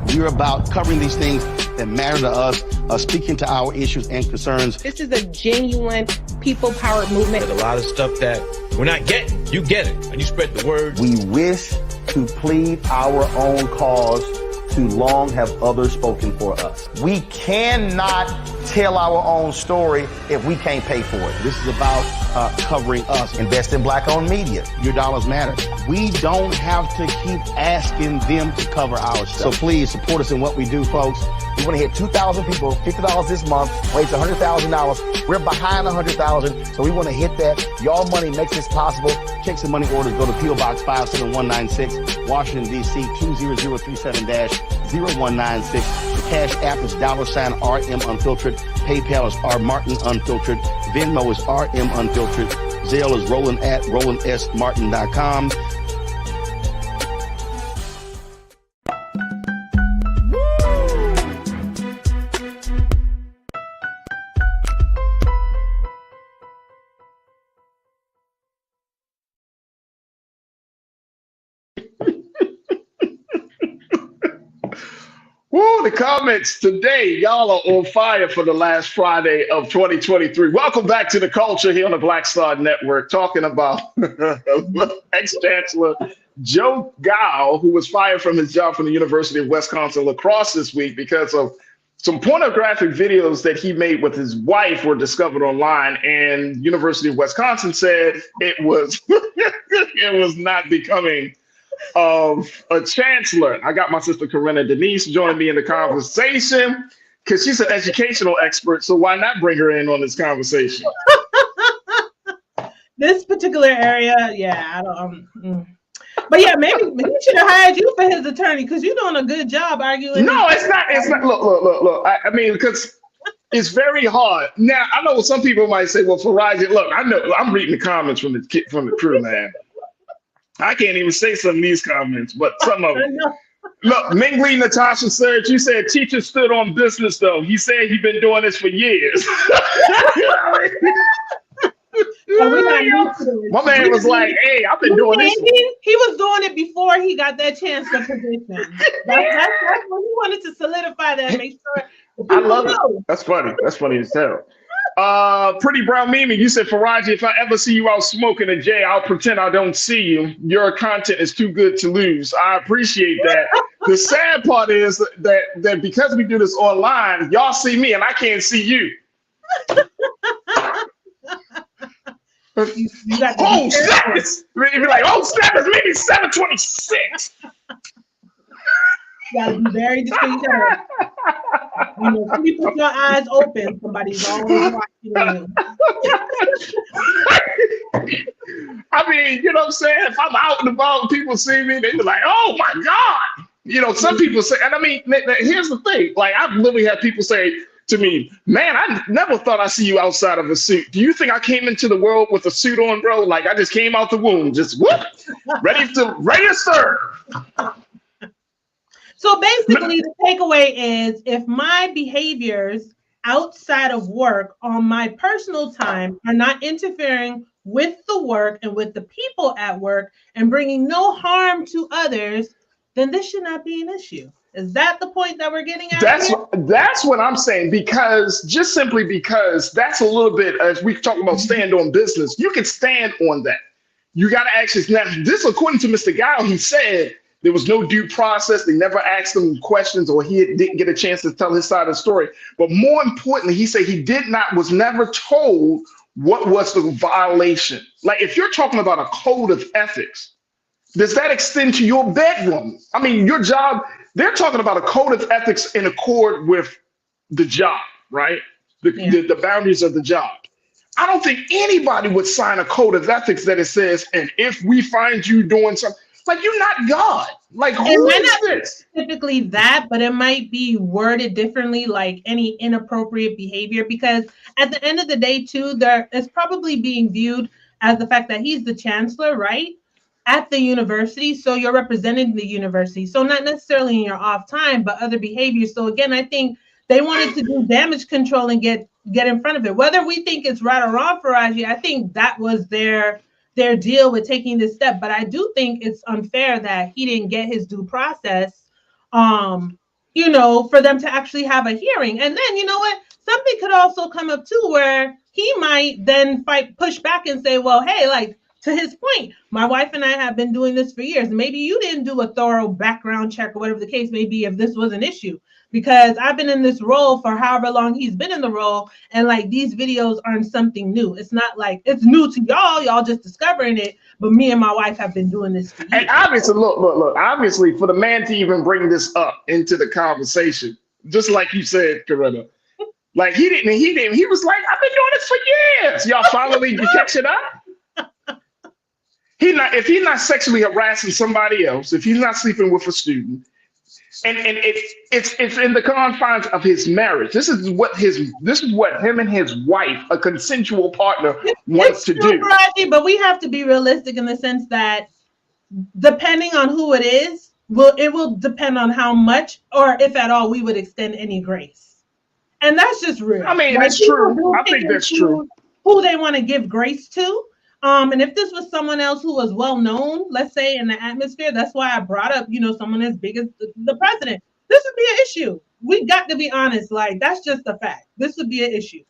we're about covering these things that matter to us, speaking to our issues and concerns. This is a genuine people-powered movement. There's a lot of stuff that we're not getting. You get it, and you spread the word. We wish to plead our own cause. Too long have others spoken for us. We cannot tell our own story if we can't pay for it. This is about covering us. Invest in Black-owned media. Your dollars matter. We don't have to keep asking them to cover our stuff. So please support us in what we do, folks. We want to hit 2,000 people, $50 this month, raise $100,000. We're behind 100,000, so we want to hit that. Y'all money makes this possible. Checks and money orders go to P.O. Box 57196, Washington, D.C. 20037-0196. The Cash App is $RM Unfiltered. PayPal is R Martin Unfiltered. Venmo is RM Unfiltered. Zelle is Roland@RolandSMartin.com. comments today. Y'all are on fire for the last Friday of 2023. Welcome back to The Culture here on the Black Star Network, talking about ex-Chancellor Joe Gao, who was fired from his job from the University of Wisconsin La Crosse this week because of some pornographic videos that he made with his wife were discovered online, and University of Wisconsin said it was it was not becoming of a chancellor. I got my sister Corinna Denise joining me in the conversation because she's an educational expert, so why not bring her in on this conversation? This particular area, yeah, I don't. But yeah, maybe he should have hired you for his attorney because you're doing a good job arguing. No, it's not. It's not. Look. I mean, because it's very hard. Now, I know some people might say, "Well, Farajii, look, I know I'm reading the comments from the crew, man. I can't even say some of these comments, but some of them." Look, Mingley Natasha Serge, you said teacher stood on business, though. He said he's been doing this for years. My man was like, "Hey, I've been doing this." He was doing it before he got that chancellor position. That's what he wanted to solidify that. Make sure. I love it. That's funny. That's funny as hell. Pretty Brown Mimi, you said, Farajii, if I ever see you out smoking in jail, I'll pretend I don't see you. Your content is too good to lose. I appreciate that. The sad part is that because we do this online, y'all see me and I can't see you. Oh, snap! You'd be like, oh, snap! It's maybe 7:26. You gotta be very discreet. You know, if you put your eyes open, somebody's always watching you. I mean, you know what I'm saying? If I'm out and about, people see me, they be like, oh my God. You know, some people say, and I mean, here's the thing. Like, I've literally had people say to me, man, I never thought I'd see you outside of a suit. Do you think I came into the world with a suit on, bro? Like, I just came out the womb, just whoop, ready to serve. So basically, the takeaway is if my behaviors outside of work on my personal time are not interfering with the work and with the people at work and bringing no harm to others, then this should not be an issue. Is that the point that we're getting at? That's what I'm saying, because just simply because that's a little bit, as we talk about stand on business, you can stand on that. You got to actually, now this according to Mr. Gao, he said there was no due process. They never asked him questions or he didn't get a chance to tell his side of the story. But more importantly, he said he was never told what was the violation. Like if you're talking about a code of ethics, does that extend to your bedroom? I mean, your job, they're talking about a code of ethics in accord with the job, right? The boundaries of the job. I don't think anybody would sign a code of ethics that it says, and if we find you doing something, like you're not God. Like who is this? Specifically that, but it might be worded differently, like any inappropriate behavior, because at the end of the day, too, there is probably being viewed as the fact that he's the chancellor, right? At the university, so you're representing the university. So not necessarily in your off time, but other behaviors. So again, I think they wanted to do damage control and get in front of it. Whether we think it's right or wrong, Farajii, I think that was their deal with taking this step. But I do think it's unfair that he didn't get his due process, you know, for them to actually have a hearing. And then, you know what, something could also come up too, where he might then push back and say, well, hey, like, to his point, my wife and I have been doing this for years. Maybe you didn't do a thorough background check or whatever the case may be if this was an issue, because I've been in this role for however long he's been in the role. And like these videos aren't something new. It's not like it's new to y'all just discovering it. But me and my wife have been doing this for years. And obviously, look, obviously for the man to even bring this up into the conversation, just like you said, Corinna, like he was like, I've been doing this for years. Y'all finally catch it up? If he's not sexually harassing somebody else, if he's not sleeping with a student, and it's in the confines of his marriage. This is what him and his wife, a consensual partner, wants to do. Right, but we have to be realistic in the sense that depending on who it is, it will depend on how much or if at all we would extend any grace. And that's just real. I mean, like, that's true. I think that's true. Who they want to give grace to. And if this was someone else who was well known, let's say in the atmosphere, that's why I brought up, you know, someone as big as the president. this would be an issue. We got to be honest. Like, that's just a fact. This would be an issue.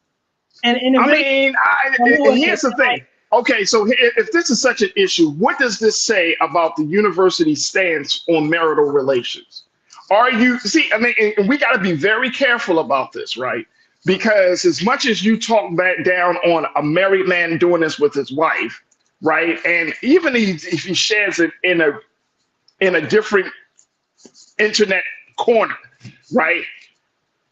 And here's the thing. Okay, so if this is such an issue, what does this say about the university's stance on marital relations? And we got to be very careful about this, right? Because as much as you talk back down on a married man doing this with his wife, right? And even if he shares it in a different internet corner, right?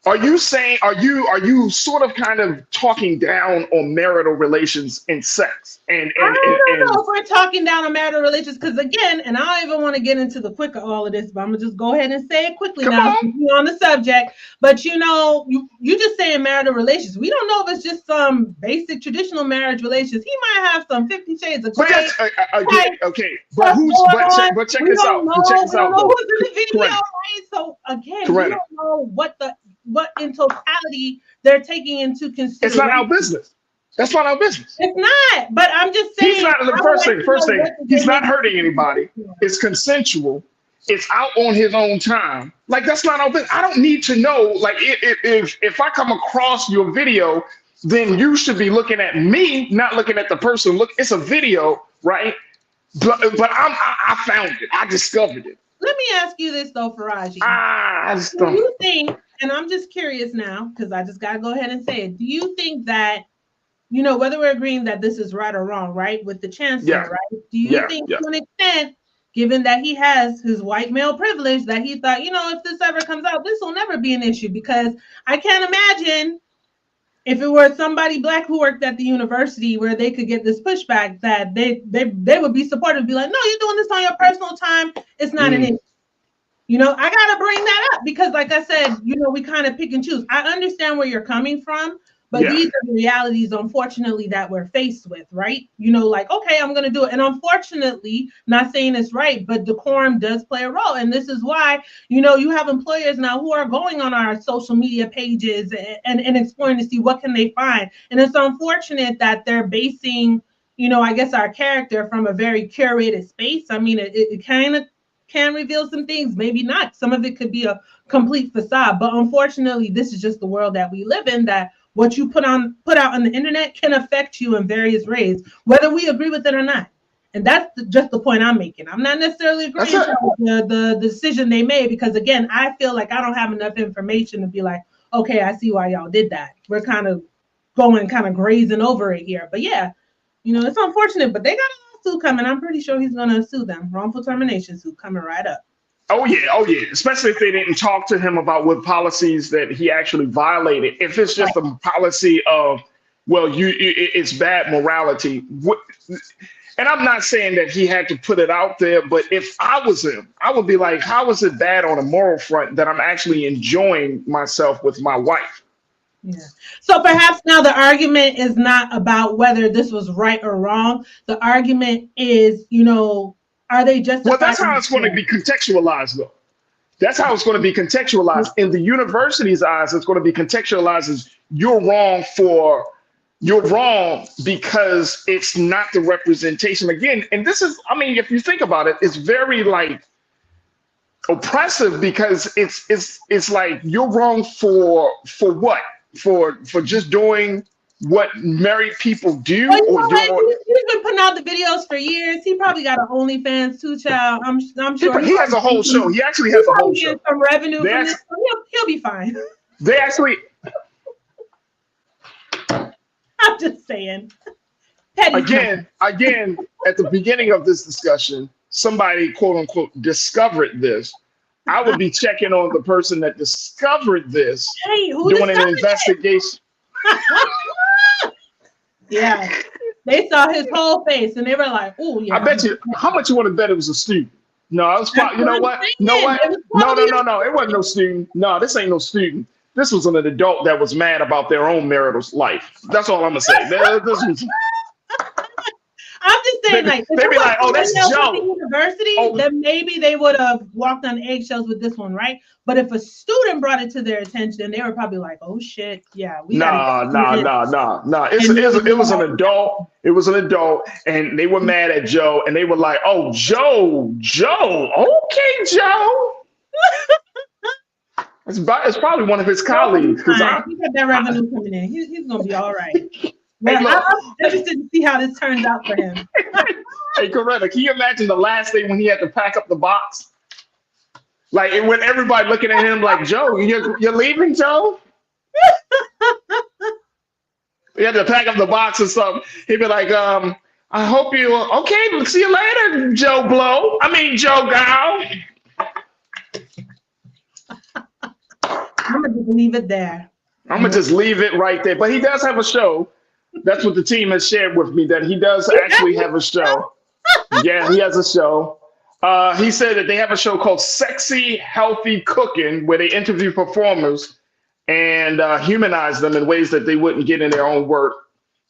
Are you sort of kind of talking down on marital relations and sex? I don't know if we're talking down on marital relations, because again, and I don't even want to get into the quick of all of this, but I'm gonna just go ahead and say it quickly now on the subject. But you just saying marital relations. We don't know if it's just some basic traditional marriage relations. He might have some 50 Shades of Grey. But check this out. We don't know who's in the video, right? So again, we don't know what in totality they're taking into consideration. It's not our business. That's not our business. It's not. But I'm just saying. He's not the first thing. He's not hurting anybody. It's consensual. It's out on his own time. Like, that's not our business. I don't need to know. Like, if I come across your video, then you should be looking at me, not looking at the person. Look, it's a video, right? But I found it. I discovered it. Let me ask you this though, Farajii. Do you think, and I'm just curious now, because I just gotta go ahead and say it. Do you think that, whether we're agreeing that this is right or wrong, right, with the Chancellor, right? Do you think to an extent, given that he has his white male privilege, that he thought, if this ever comes out, this will never be an issue? Because I can't imagine if it were somebody Black who worked at the university where they could get this pushback, that they would be supportive, be like, no, you're doing this on your personal time. It's not an issue. I got to bring that up because, like I said, we kind of pick and choose. I understand where you're coming from, but these are the realities, unfortunately, that we're faced with, right? Like, okay, I'm going to do it. And unfortunately, not saying it's right, but decorum does play a role. And this is why, you have employers now who are going on our social media pages and exploring to see what can they find. And it's unfortunate that they're basing, I guess, our character from a very curated space. I mean, it kind of can reveal some things, maybe not. Some of it could be a complete facade. But unfortunately, this is just the world that we live in, that what you put out on the internet can affect you in various ways, whether we agree with it or not. And that's just the point I'm making. I'm not necessarily agreeing with the decision they made, because again, I feel like I don't have enough information to be like, okay, I see why y'all did that. We're kind of grazing over it here. But yeah, it's unfortunate, but they got a lawsuit coming. I'm pretty sure he's gonna sue them. Wrongful termination suit coming right up. Oh yeah. Especially if they didn't talk to him about what policies that he actually violated. If it's just a policy of, it's bad morality. And I'm not saying that he had to put it out there, but if I was him, I would be like, how is it bad on a moral front that I'm actually enjoying myself with my wife? Yeah. So perhaps now the argument is not about whether this was right or wrong. The argument is, are they justified? Well, that's how it's going to be contextualized, though. That's how it's going to be contextualized. In the university's eyes, it's going to be contextualized as you're wrong because it's not the representation. Again, and this is, if you think about it, it's very oppressive, because it's like you're wrong for what? For just doing what married people do? He's been putting out the videos for years. He probably got an OnlyFans too, child. I'm sure he has a whole show. He actually has a whole show. Some revenue from this. He'll be fine. They actually. I'm just saying. Again, at the beginning of this discussion, somebody quote unquote discovered this. I would be checking on the person that discovered this, doing an investigation. Yeah, they saw his whole face and they were like, "Oh yeah." I bet you. How much you want to bet it was a student? No, it was probably. You know what? No, it wasn't no student. No, this ain't no student. This was an adult that was mad about their own marital life. That's all I'm gonna say. I'm just saying, they be like, "Oh, that's Joe." University, then maybe they would have walked on eggshells with this one, right? But if a student brought it to their attention, they were probably like, "Oh shit, yeah, we." Nah. It was an adult. It was an adult, and they were mad at Joe, and they were like, "Oh, Joe, okay, Joe." It's probably one of his colleagues. He got that revenue coming in. He's gonna be all right. Well, Hey, look. I'm interested to see how this turns out for him. Hey, Coretta, can you imagine the last day when he had to pack up the box? Like, when everybody looking at him like, Joe, you're leaving, Joe? He had to pack up the box or something. He'd be like, I hope you, okay, see you later, Joe Blow. I mean, Joe Gow. I'm gonna just leave it there. I'm gonna just leave it right there. But he does have a show. That's what the team has shared with me, that he does actually have a show. Yeah, he has a show. He said that they have a show called Sexy Healthy Cooking, where they interview performers and humanize them in ways that they wouldn't get in their own work.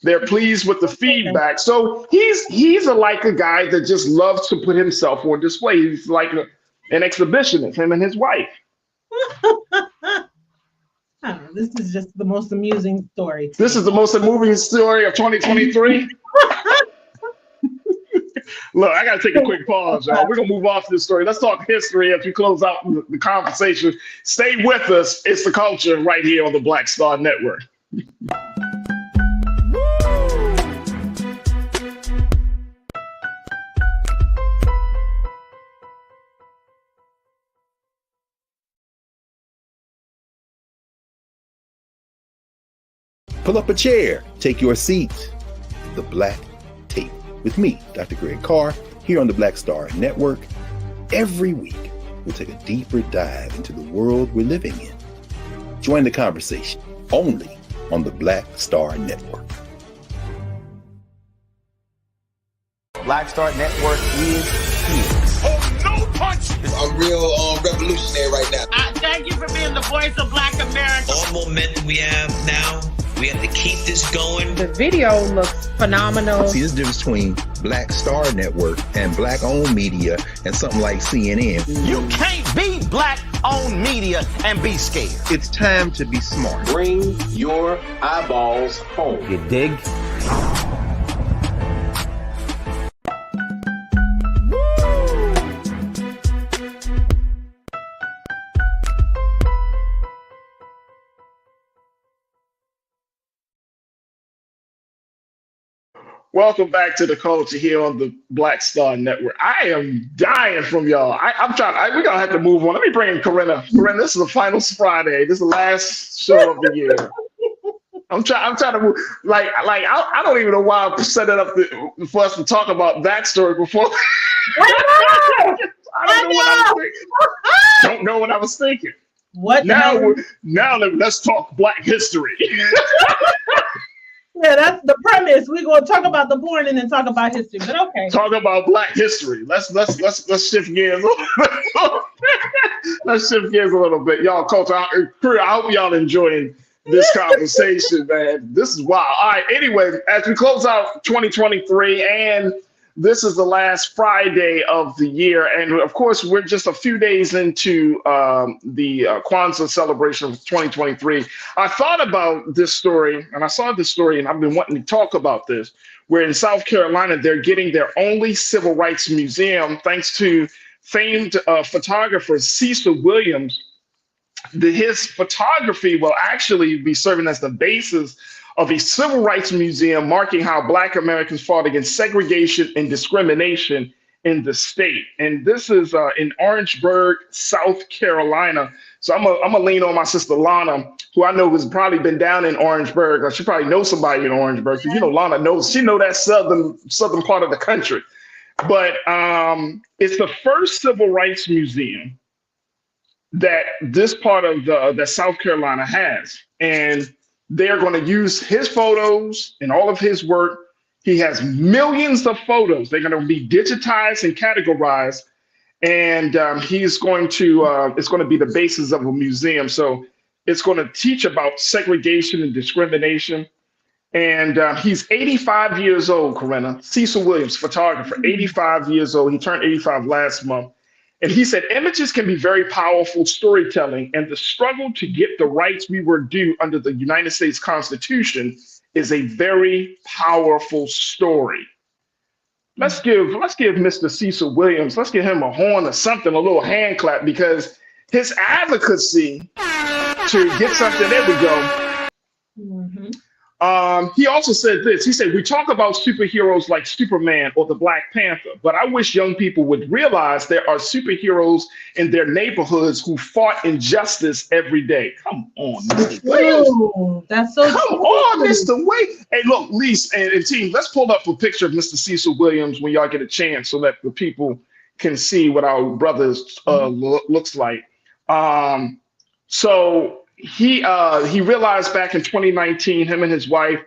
They're pleased with the feedback. So he's a guy that just loves to put himself on display. He's like an exhibitionist, him and his wife. This is just the most amusing story. This is the most amusing story of 2023. Look, I got to take a quick pause, y'all. We're going to move off this story. Let's talk history as we close out the conversation. Stay with us. It's the culture right here on the Black Star Network. Pull up a chair, take your seat. The Black Tape with me, Dr. Greg Carr, here on the Black Star Network. Every week, we'll take a deeper dive into the world we're living in. Join the conversation only on the Black Star Network. Black Star Network is here. Oh, no punch! I'm real revolutionary right now. Thank you for being the voice of Black America. All momentum we have now, we have to keep this going. The video looks phenomenal. See, there's a difference between Black Star Network and black-owned media and something like CNN. You can't be black-owned media and be scared. It's time to be smart. Bring your eyeballs home. You dig? Welcome back to the culture here on the Black Star Network. I am dying from y'all. We're gonna have to move on. Let me bring in Corinna. Corinna, this is the final Friday. This is the last show of the year. I'm trying to move. I don't even know why I set it up for us to talk about that story before. I don't know what I was thinking. What now? Let's talk Black history. Yeah, that's the premise. We're gonna talk about the porn and then talk about history. But okay. Talk about Black history. Let's shift gears. Let's shift gears a little bit, y'all. Culture. I hope y'all enjoying this conversation, man. This is wild. All right. Anyway, as we close out 2023, and this is the last Friday of the year, and of course, we're just a few days into the Kwanzaa celebration of 2023. I thought about this story, and I saw this story, and I've been wanting to talk about this, where in South Carolina, they're getting their only civil rights museum, thanks to famed photographer Cecil Williams. His photography will actually be serving as the basis of a civil rights museum marking how Black Americans fought against segregation and discrimination in the state. And this is in Orangeburg, South Carolina. So I'm gonna lean on my sister Lana, who I know has probably been down in Orangeburg, or she probably knows somebody in Orangeburg. Because Lana knows, she know that southern part of the country. But it's the first civil rights museum that this part of that South Carolina has. And they're going to use his photos and all of his work. He has millions of photos. They're going to be digitized and categorized. And it's going to be the basis of a museum. So it's going to teach about segregation and discrimination. And he's 85 years old, Corinna. Cecil Williams, photographer, 85 years old. He turned 85 last month. And he said, images can be very powerful storytelling, and the struggle to get the rights we were due under the United States Constitution is a very powerful story. Let's give Mr. Cecil Williams, let's give him a horn or something, a little hand clap, because his advocacy to get something. There we go. He also said this. He said, we talk about superheroes like Superman or the Black Panther, but I wish young people would realize there are superheroes in their neighborhoods who fought injustice every day. Come on, Mr. Williams. That's so Come on, Mr. Williams. Hey, look, Lise and team, let's pull up a picture of Mr. Cecil Williams when y'all get a chance so that the people can see what our brothers looks like. So he realized back in 2019, him and his wife,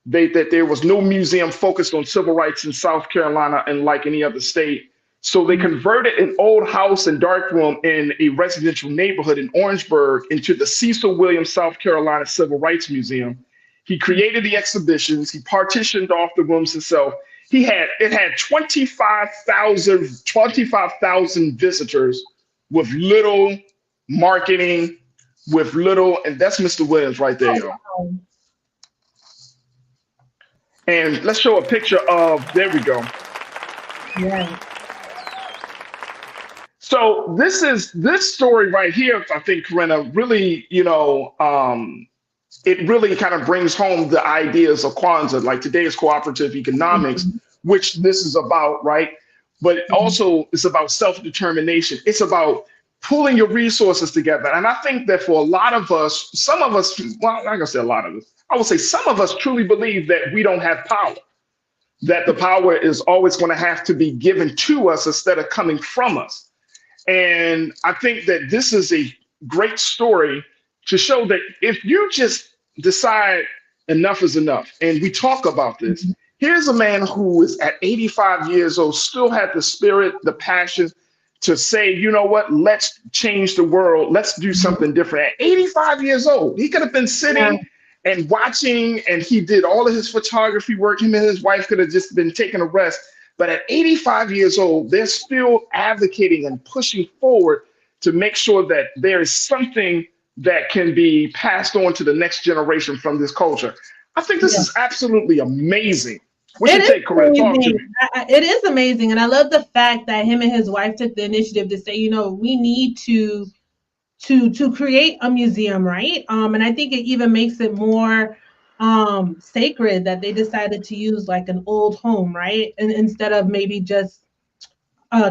that there was no museum focused on civil rights in South Carolina and like any other state. So they converted an old house and dark room in a residential neighborhood in Orangeburg into the Cecil Williams, South Carolina Civil Rights Museum. He created the exhibitions. He partitioned off the rooms himself. It had 25,000 visitors with little marketing, with little, and that's Mr. Williams right there, y'all. And let's show a picture of, there we go. Yeah. So this story right here, I think, Corinna, really, it really kind of brings home the ideas of Kwanzaa, like today's cooperative economics, which this is about, right? But also it's about self-determination. It's about pulling your resources together. And I think that for a lot of us, some of us, well, I'm not gonna say a lot of us, I would say some of us truly believe that we don't have power, that the power is always gonna have to be given to us instead of coming from us. And I think that this is a great story to show that if you just decide enough is enough, and we talk about this, here's a man who is at 85 years old, still had the spirit, the passion to say, you know what, let's change the world. Let's do something different. At 85 years old, he could have been sitting and watching, and he did all of his photography work. Him and his wife could have just been taking a rest. But at 85 years old, they're still advocating and pushing forward to make sure that there is something that can be passed on to the next generation from this culture. I think this is absolutely amazing. What you take, Corinne? Talk to me. It is amazing. And I love the fact that him and his wife took the initiative to say, we need to create a museum, right? And I think it even makes it more sacred that they decided to use like an old home, right? And instead of maybe just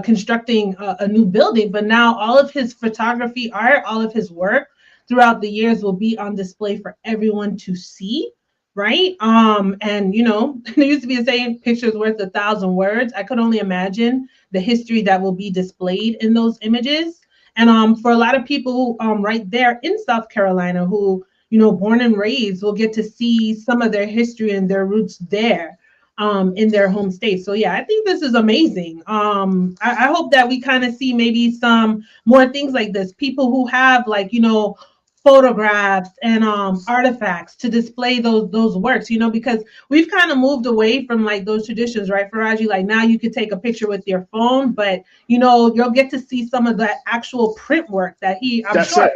constructing a new building, but now all of his photography, art, all of his work throughout the years will be on display for everyone to see. Right. And, there used to be a saying, pictures worth 1,000 words. I could only imagine the history that will be displayed in those images. And for a lot of people right there in South Carolina who, born and raised, will get to see some of their history and their roots there in their home state. So, yeah, I think this is amazing. I hope that we kind of see maybe some more things like this. People who have photographs and artifacts to display those works, because we've kind of moved away from like those traditions, right, Farajii? Like now you could take a picture with your phone, but you'll get to see some of the actual print work that he has to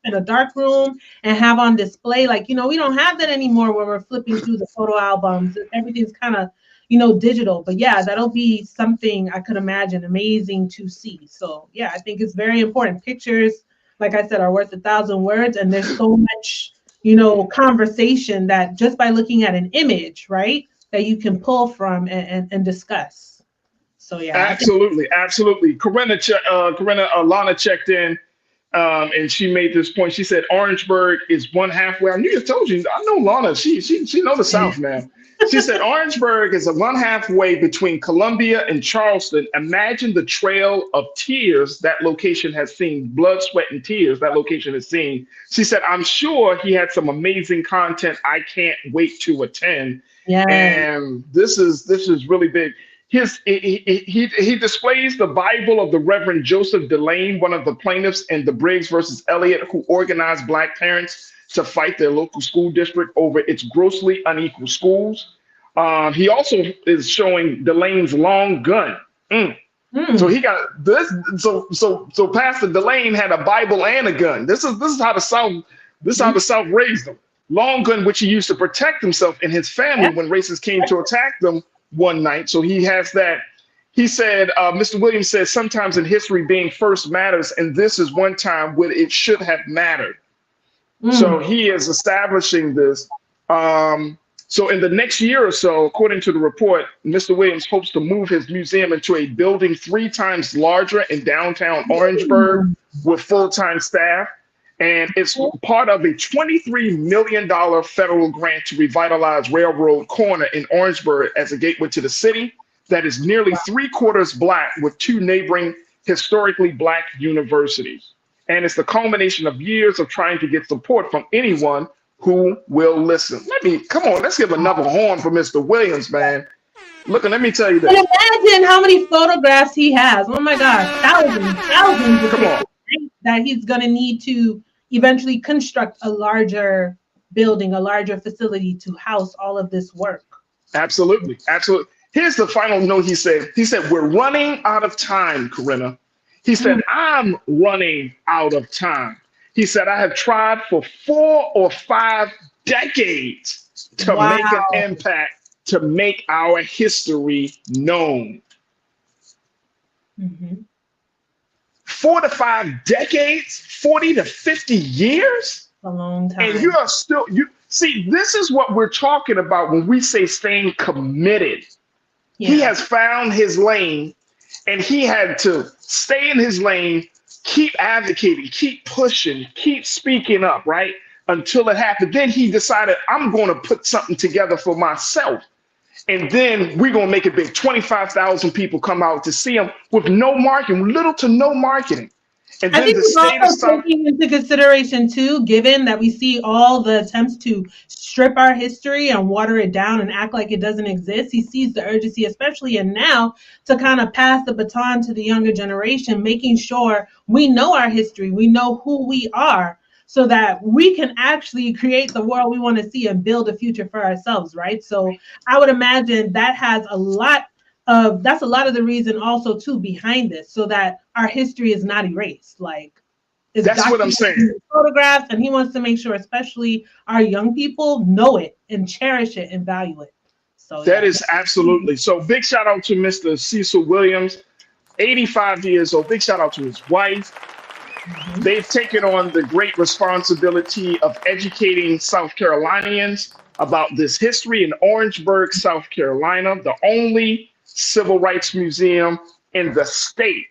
in a dark room and have on display. Like, we don't have that anymore where we're flipping through the photo albums. Everything's kind of, digital. But yeah, that'll be something I could imagine amazing to see. So yeah, I think it's very important. Pictures, like I said, are worth 1,000 words, and there's so much, conversation that just by looking at an image, right, that you can pull from and discuss. So yeah, absolutely. Corinna, Alana checked in, and she made this point. She said Orangeburg is one halfway. I told you. I know Lana. She know the South, man. She said Orangeburg is a one halfway between Columbia and Charleston. Imagine the trail of tears that location has seen, blood, sweat, and tears that location has seen. She said, I'm sure he had some amazing content. I can't wait to attend. Yeah. And this is really big. He displays the Bible of the Reverend Joseph Delane, one of the plaintiffs in the Briggs versus Elliott, who organized Black parents to fight their local school district over its grossly unequal schools. He also is showing Delane's long gun. So he got this. So Pastor Delane had a Bible and a gun. This is how the South raised him. Long gun, which he used to protect himself and his family when racists came to attack them one night. So he has that. He said, Mr. Williams said, sometimes in history being first matters, and this is one time when it should have mattered. So he is establishing this. So in the next year or so, according to the report, Mr. Williams hopes to move his museum into a building 3 times larger in downtown Orangeburg with full-time staff. And it's part of a $23 million federal grant to revitalize Railroad Corner in Orangeburg as a gateway to the city that is nearly 3/4 Black with 2 neighboring historically Black universities. And it's the culmination of years of trying to get support from anyone who will listen. Come on, let's give another horn for Mr. Williams, man. Look, let me tell you this. And imagine how many photographs he has. Oh my gosh, thousands of Come on. pictures that he's going to need to eventually construct a larger building, a larger facility to house all of this work. Absolutely. Here's the final note he said. He said, we're running out of time, Corinna. He said, I'm running out of time. He said, I have tried for 4 or 5 decades to make an impact, to make our history known. 4 to 5 decades, 40 to 50 years? A long time. And you are still, see, this is what we're talking about when we say staying committed. Yeah. He has found his lane, and he had to stay in his lane, keep advocating, keep pushing, keep speaking up, right? Until it happened. Then he decided, I'm going to put something together for myself. And then we're going to make it big. 25,000 people come out to see him with no marketing, little to no marketing. And then I think the it's state also taking into consideration too, given that we see all the attempts to strip our history and water it down and act like it doesn't exist. He sees the urgency, especially in now, to kind of pass the baton to the younger generation, making sure we know our history, we know who we are, so that we can actually create the world we want to see and build a future for ourselves, right? So I would imagine that has that's a lot of the reason also too behind this, so that our history is not erased. Like, that's what I'm saying. Photographs, and he wants to make sure, especially our young people, know it and cherish it and value it. So that is absolutely. So big shout out to Mr. Cecil Williams, 85 years old. Big shout out to his wife. They've taken on the great responsibility of educating South Carolinians about this history in Orangeburg, South Carolina, the only civil rights museum in the state.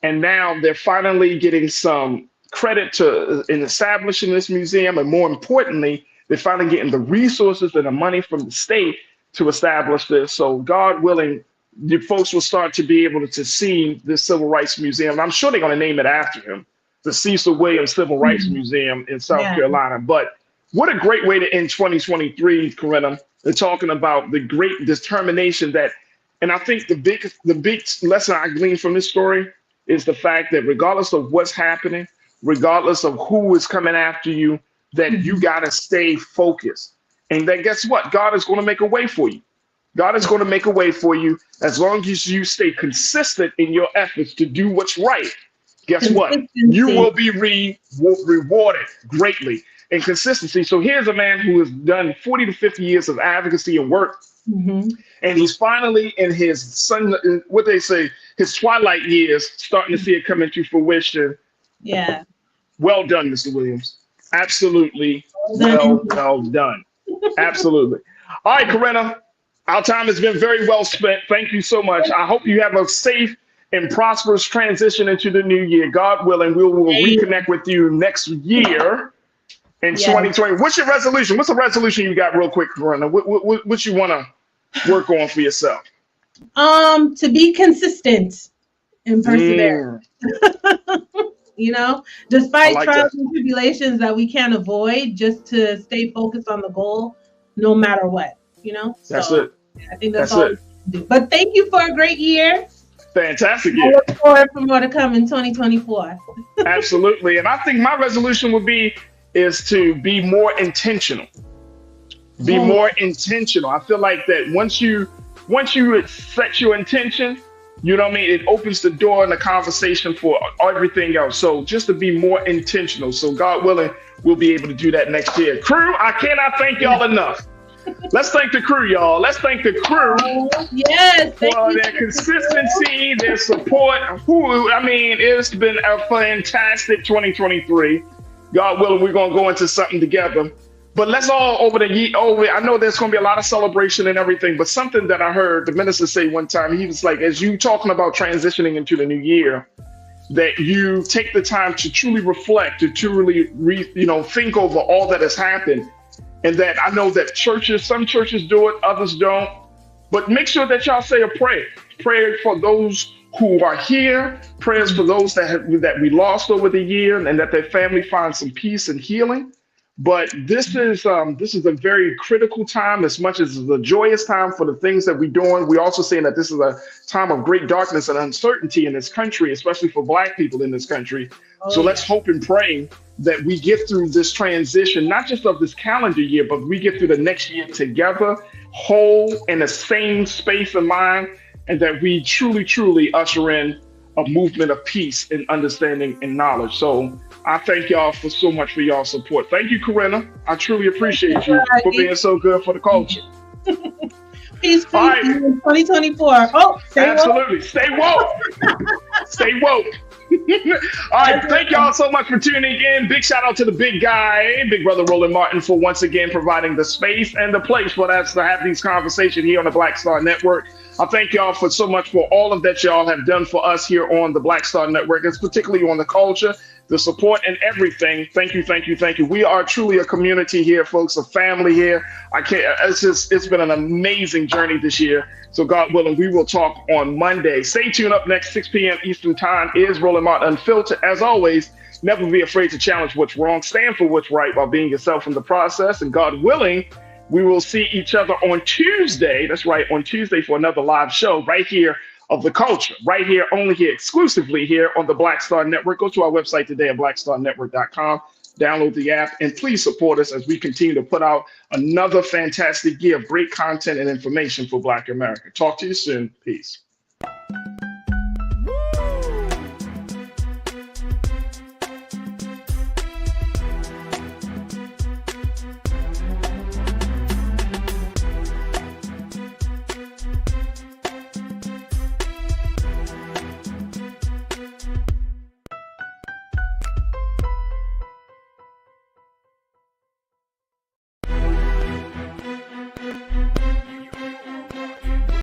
And now they're finally getting some credit in establishing this museum. And more importantly, they're finally getting the resources and the money from the state to establish this. So God willing, you folks will start to be able to see this Civil Rights Museum. I'm sure they're going to name it after him, the Cecil Williams Civil Rights Museum in South Carolina. But what a great way to end 2023, Corinna. They're talking about the great determination that, and I think the big lesson I gleaned from this story is the fact that regardless of what's happening, regardless of who is coming after you, that you got to stay focused. And then guess what? God is going to make a way for you. God is going to make a way for you as long as you stay consistent in your efforts to do what's right. Guess what? You will be rewarded greatly in consistency. So here's a man who has done 40 to 50 years of advocacy and work. And he's finally in his what they say, his twilight years, starting to see it come into fruition. Yeah. Well done, Mr. Williams. Absolutely well done. Absolutely. All right, Corinna, our time has been very well spent. Thank you so much. I hope you have a safe and prosperous transition into the new year. God willing, we will reconnect with you next year in 2020. What's your resolution? What's the resolution you got real quick, Corinna? What you want to work on for yourself? To be consistent and persevere. You know, despite trials and tribulations that we can't avoid, just to stay focused on the goal, no matter what, you know? That's it. I think that's all we can do. But thank you for a great year. Fantastic year. I look forward for more to come in 2024. Absolutely. And I think my resolution would is to be more intentional. Be more intentional. I feel like that once you set your intention, you know what I mean? It opens the door and the conversation for everything else. So just to be more intentional. So God willing, we'll be able to do that next year. Crew, I cannot thank y'all enough. Let's thank the crew, y'all. Let's thank the crew. Yes, for their consistency, their support. It's been a fantastic 2023. God willing, we're going to go into something together. But let's all I know there's going to be a lot of celebration and everything, but something that I heard the minister say one time, he was like, as you talking about transitioning into the new year, that you take the time to truly reflect, to truly think over all that has happened. And that I know that some churches do it, others don't. But make sure that y'all say a prayer. Prayer for those who are here, prayers for those that we lost over the year, and that their family finds some peace and healing. But this is a very critical time, as much as it's a joyous time for the things that we're doing. We're also saying that this is a time of great darkness and uncertainty in this country, especially for Black people in this country. So let's hope and pray that we get through this transition, not just of this calendar year, but we get through the next year together, whole, in the same space of mind, and that we truly, truly usher in a movement of peace and understanding and knowledge. So I thank y'all so much for y'all support. Thank you, Corinna. I truly appreciate you for being so good for the culture. Peace, right. 2024. Oh, absolutely. Stay woke. Stay woke. All right, thank y'all so much for tuning in. Big shout out to the big guy, Big Brother Roland Martin, for once again providing the space and the place for us to have these conversations here on the Black Star Network. I thank y'all for so much for all of that y'all have done for us here on the Black Star Network, and particularly on the culture, the support, and everything. Thank you, thank you, thank you. We are truly a community here, folks, a family here. It's been an amazing journey this year. So God willing, we will talk on Monday. Stay tuned. Up next, 6 p.m. Eastern Time is Roland Martin Unfiltered. As always, never be afraid to challenge what's wrong. Stand for what's right while being yourself in the process. And God willing, we will see each other on Tuesday. That's right, on Tuesday for another live show right here of the culture, right here, only here, exclusively here on the Black Star Network. Go to our website today at blackstarnetwork.com. Download the app and please support us as we continue to put out another fantastic year of great content and information for Black America. Talk to you soon. Peace.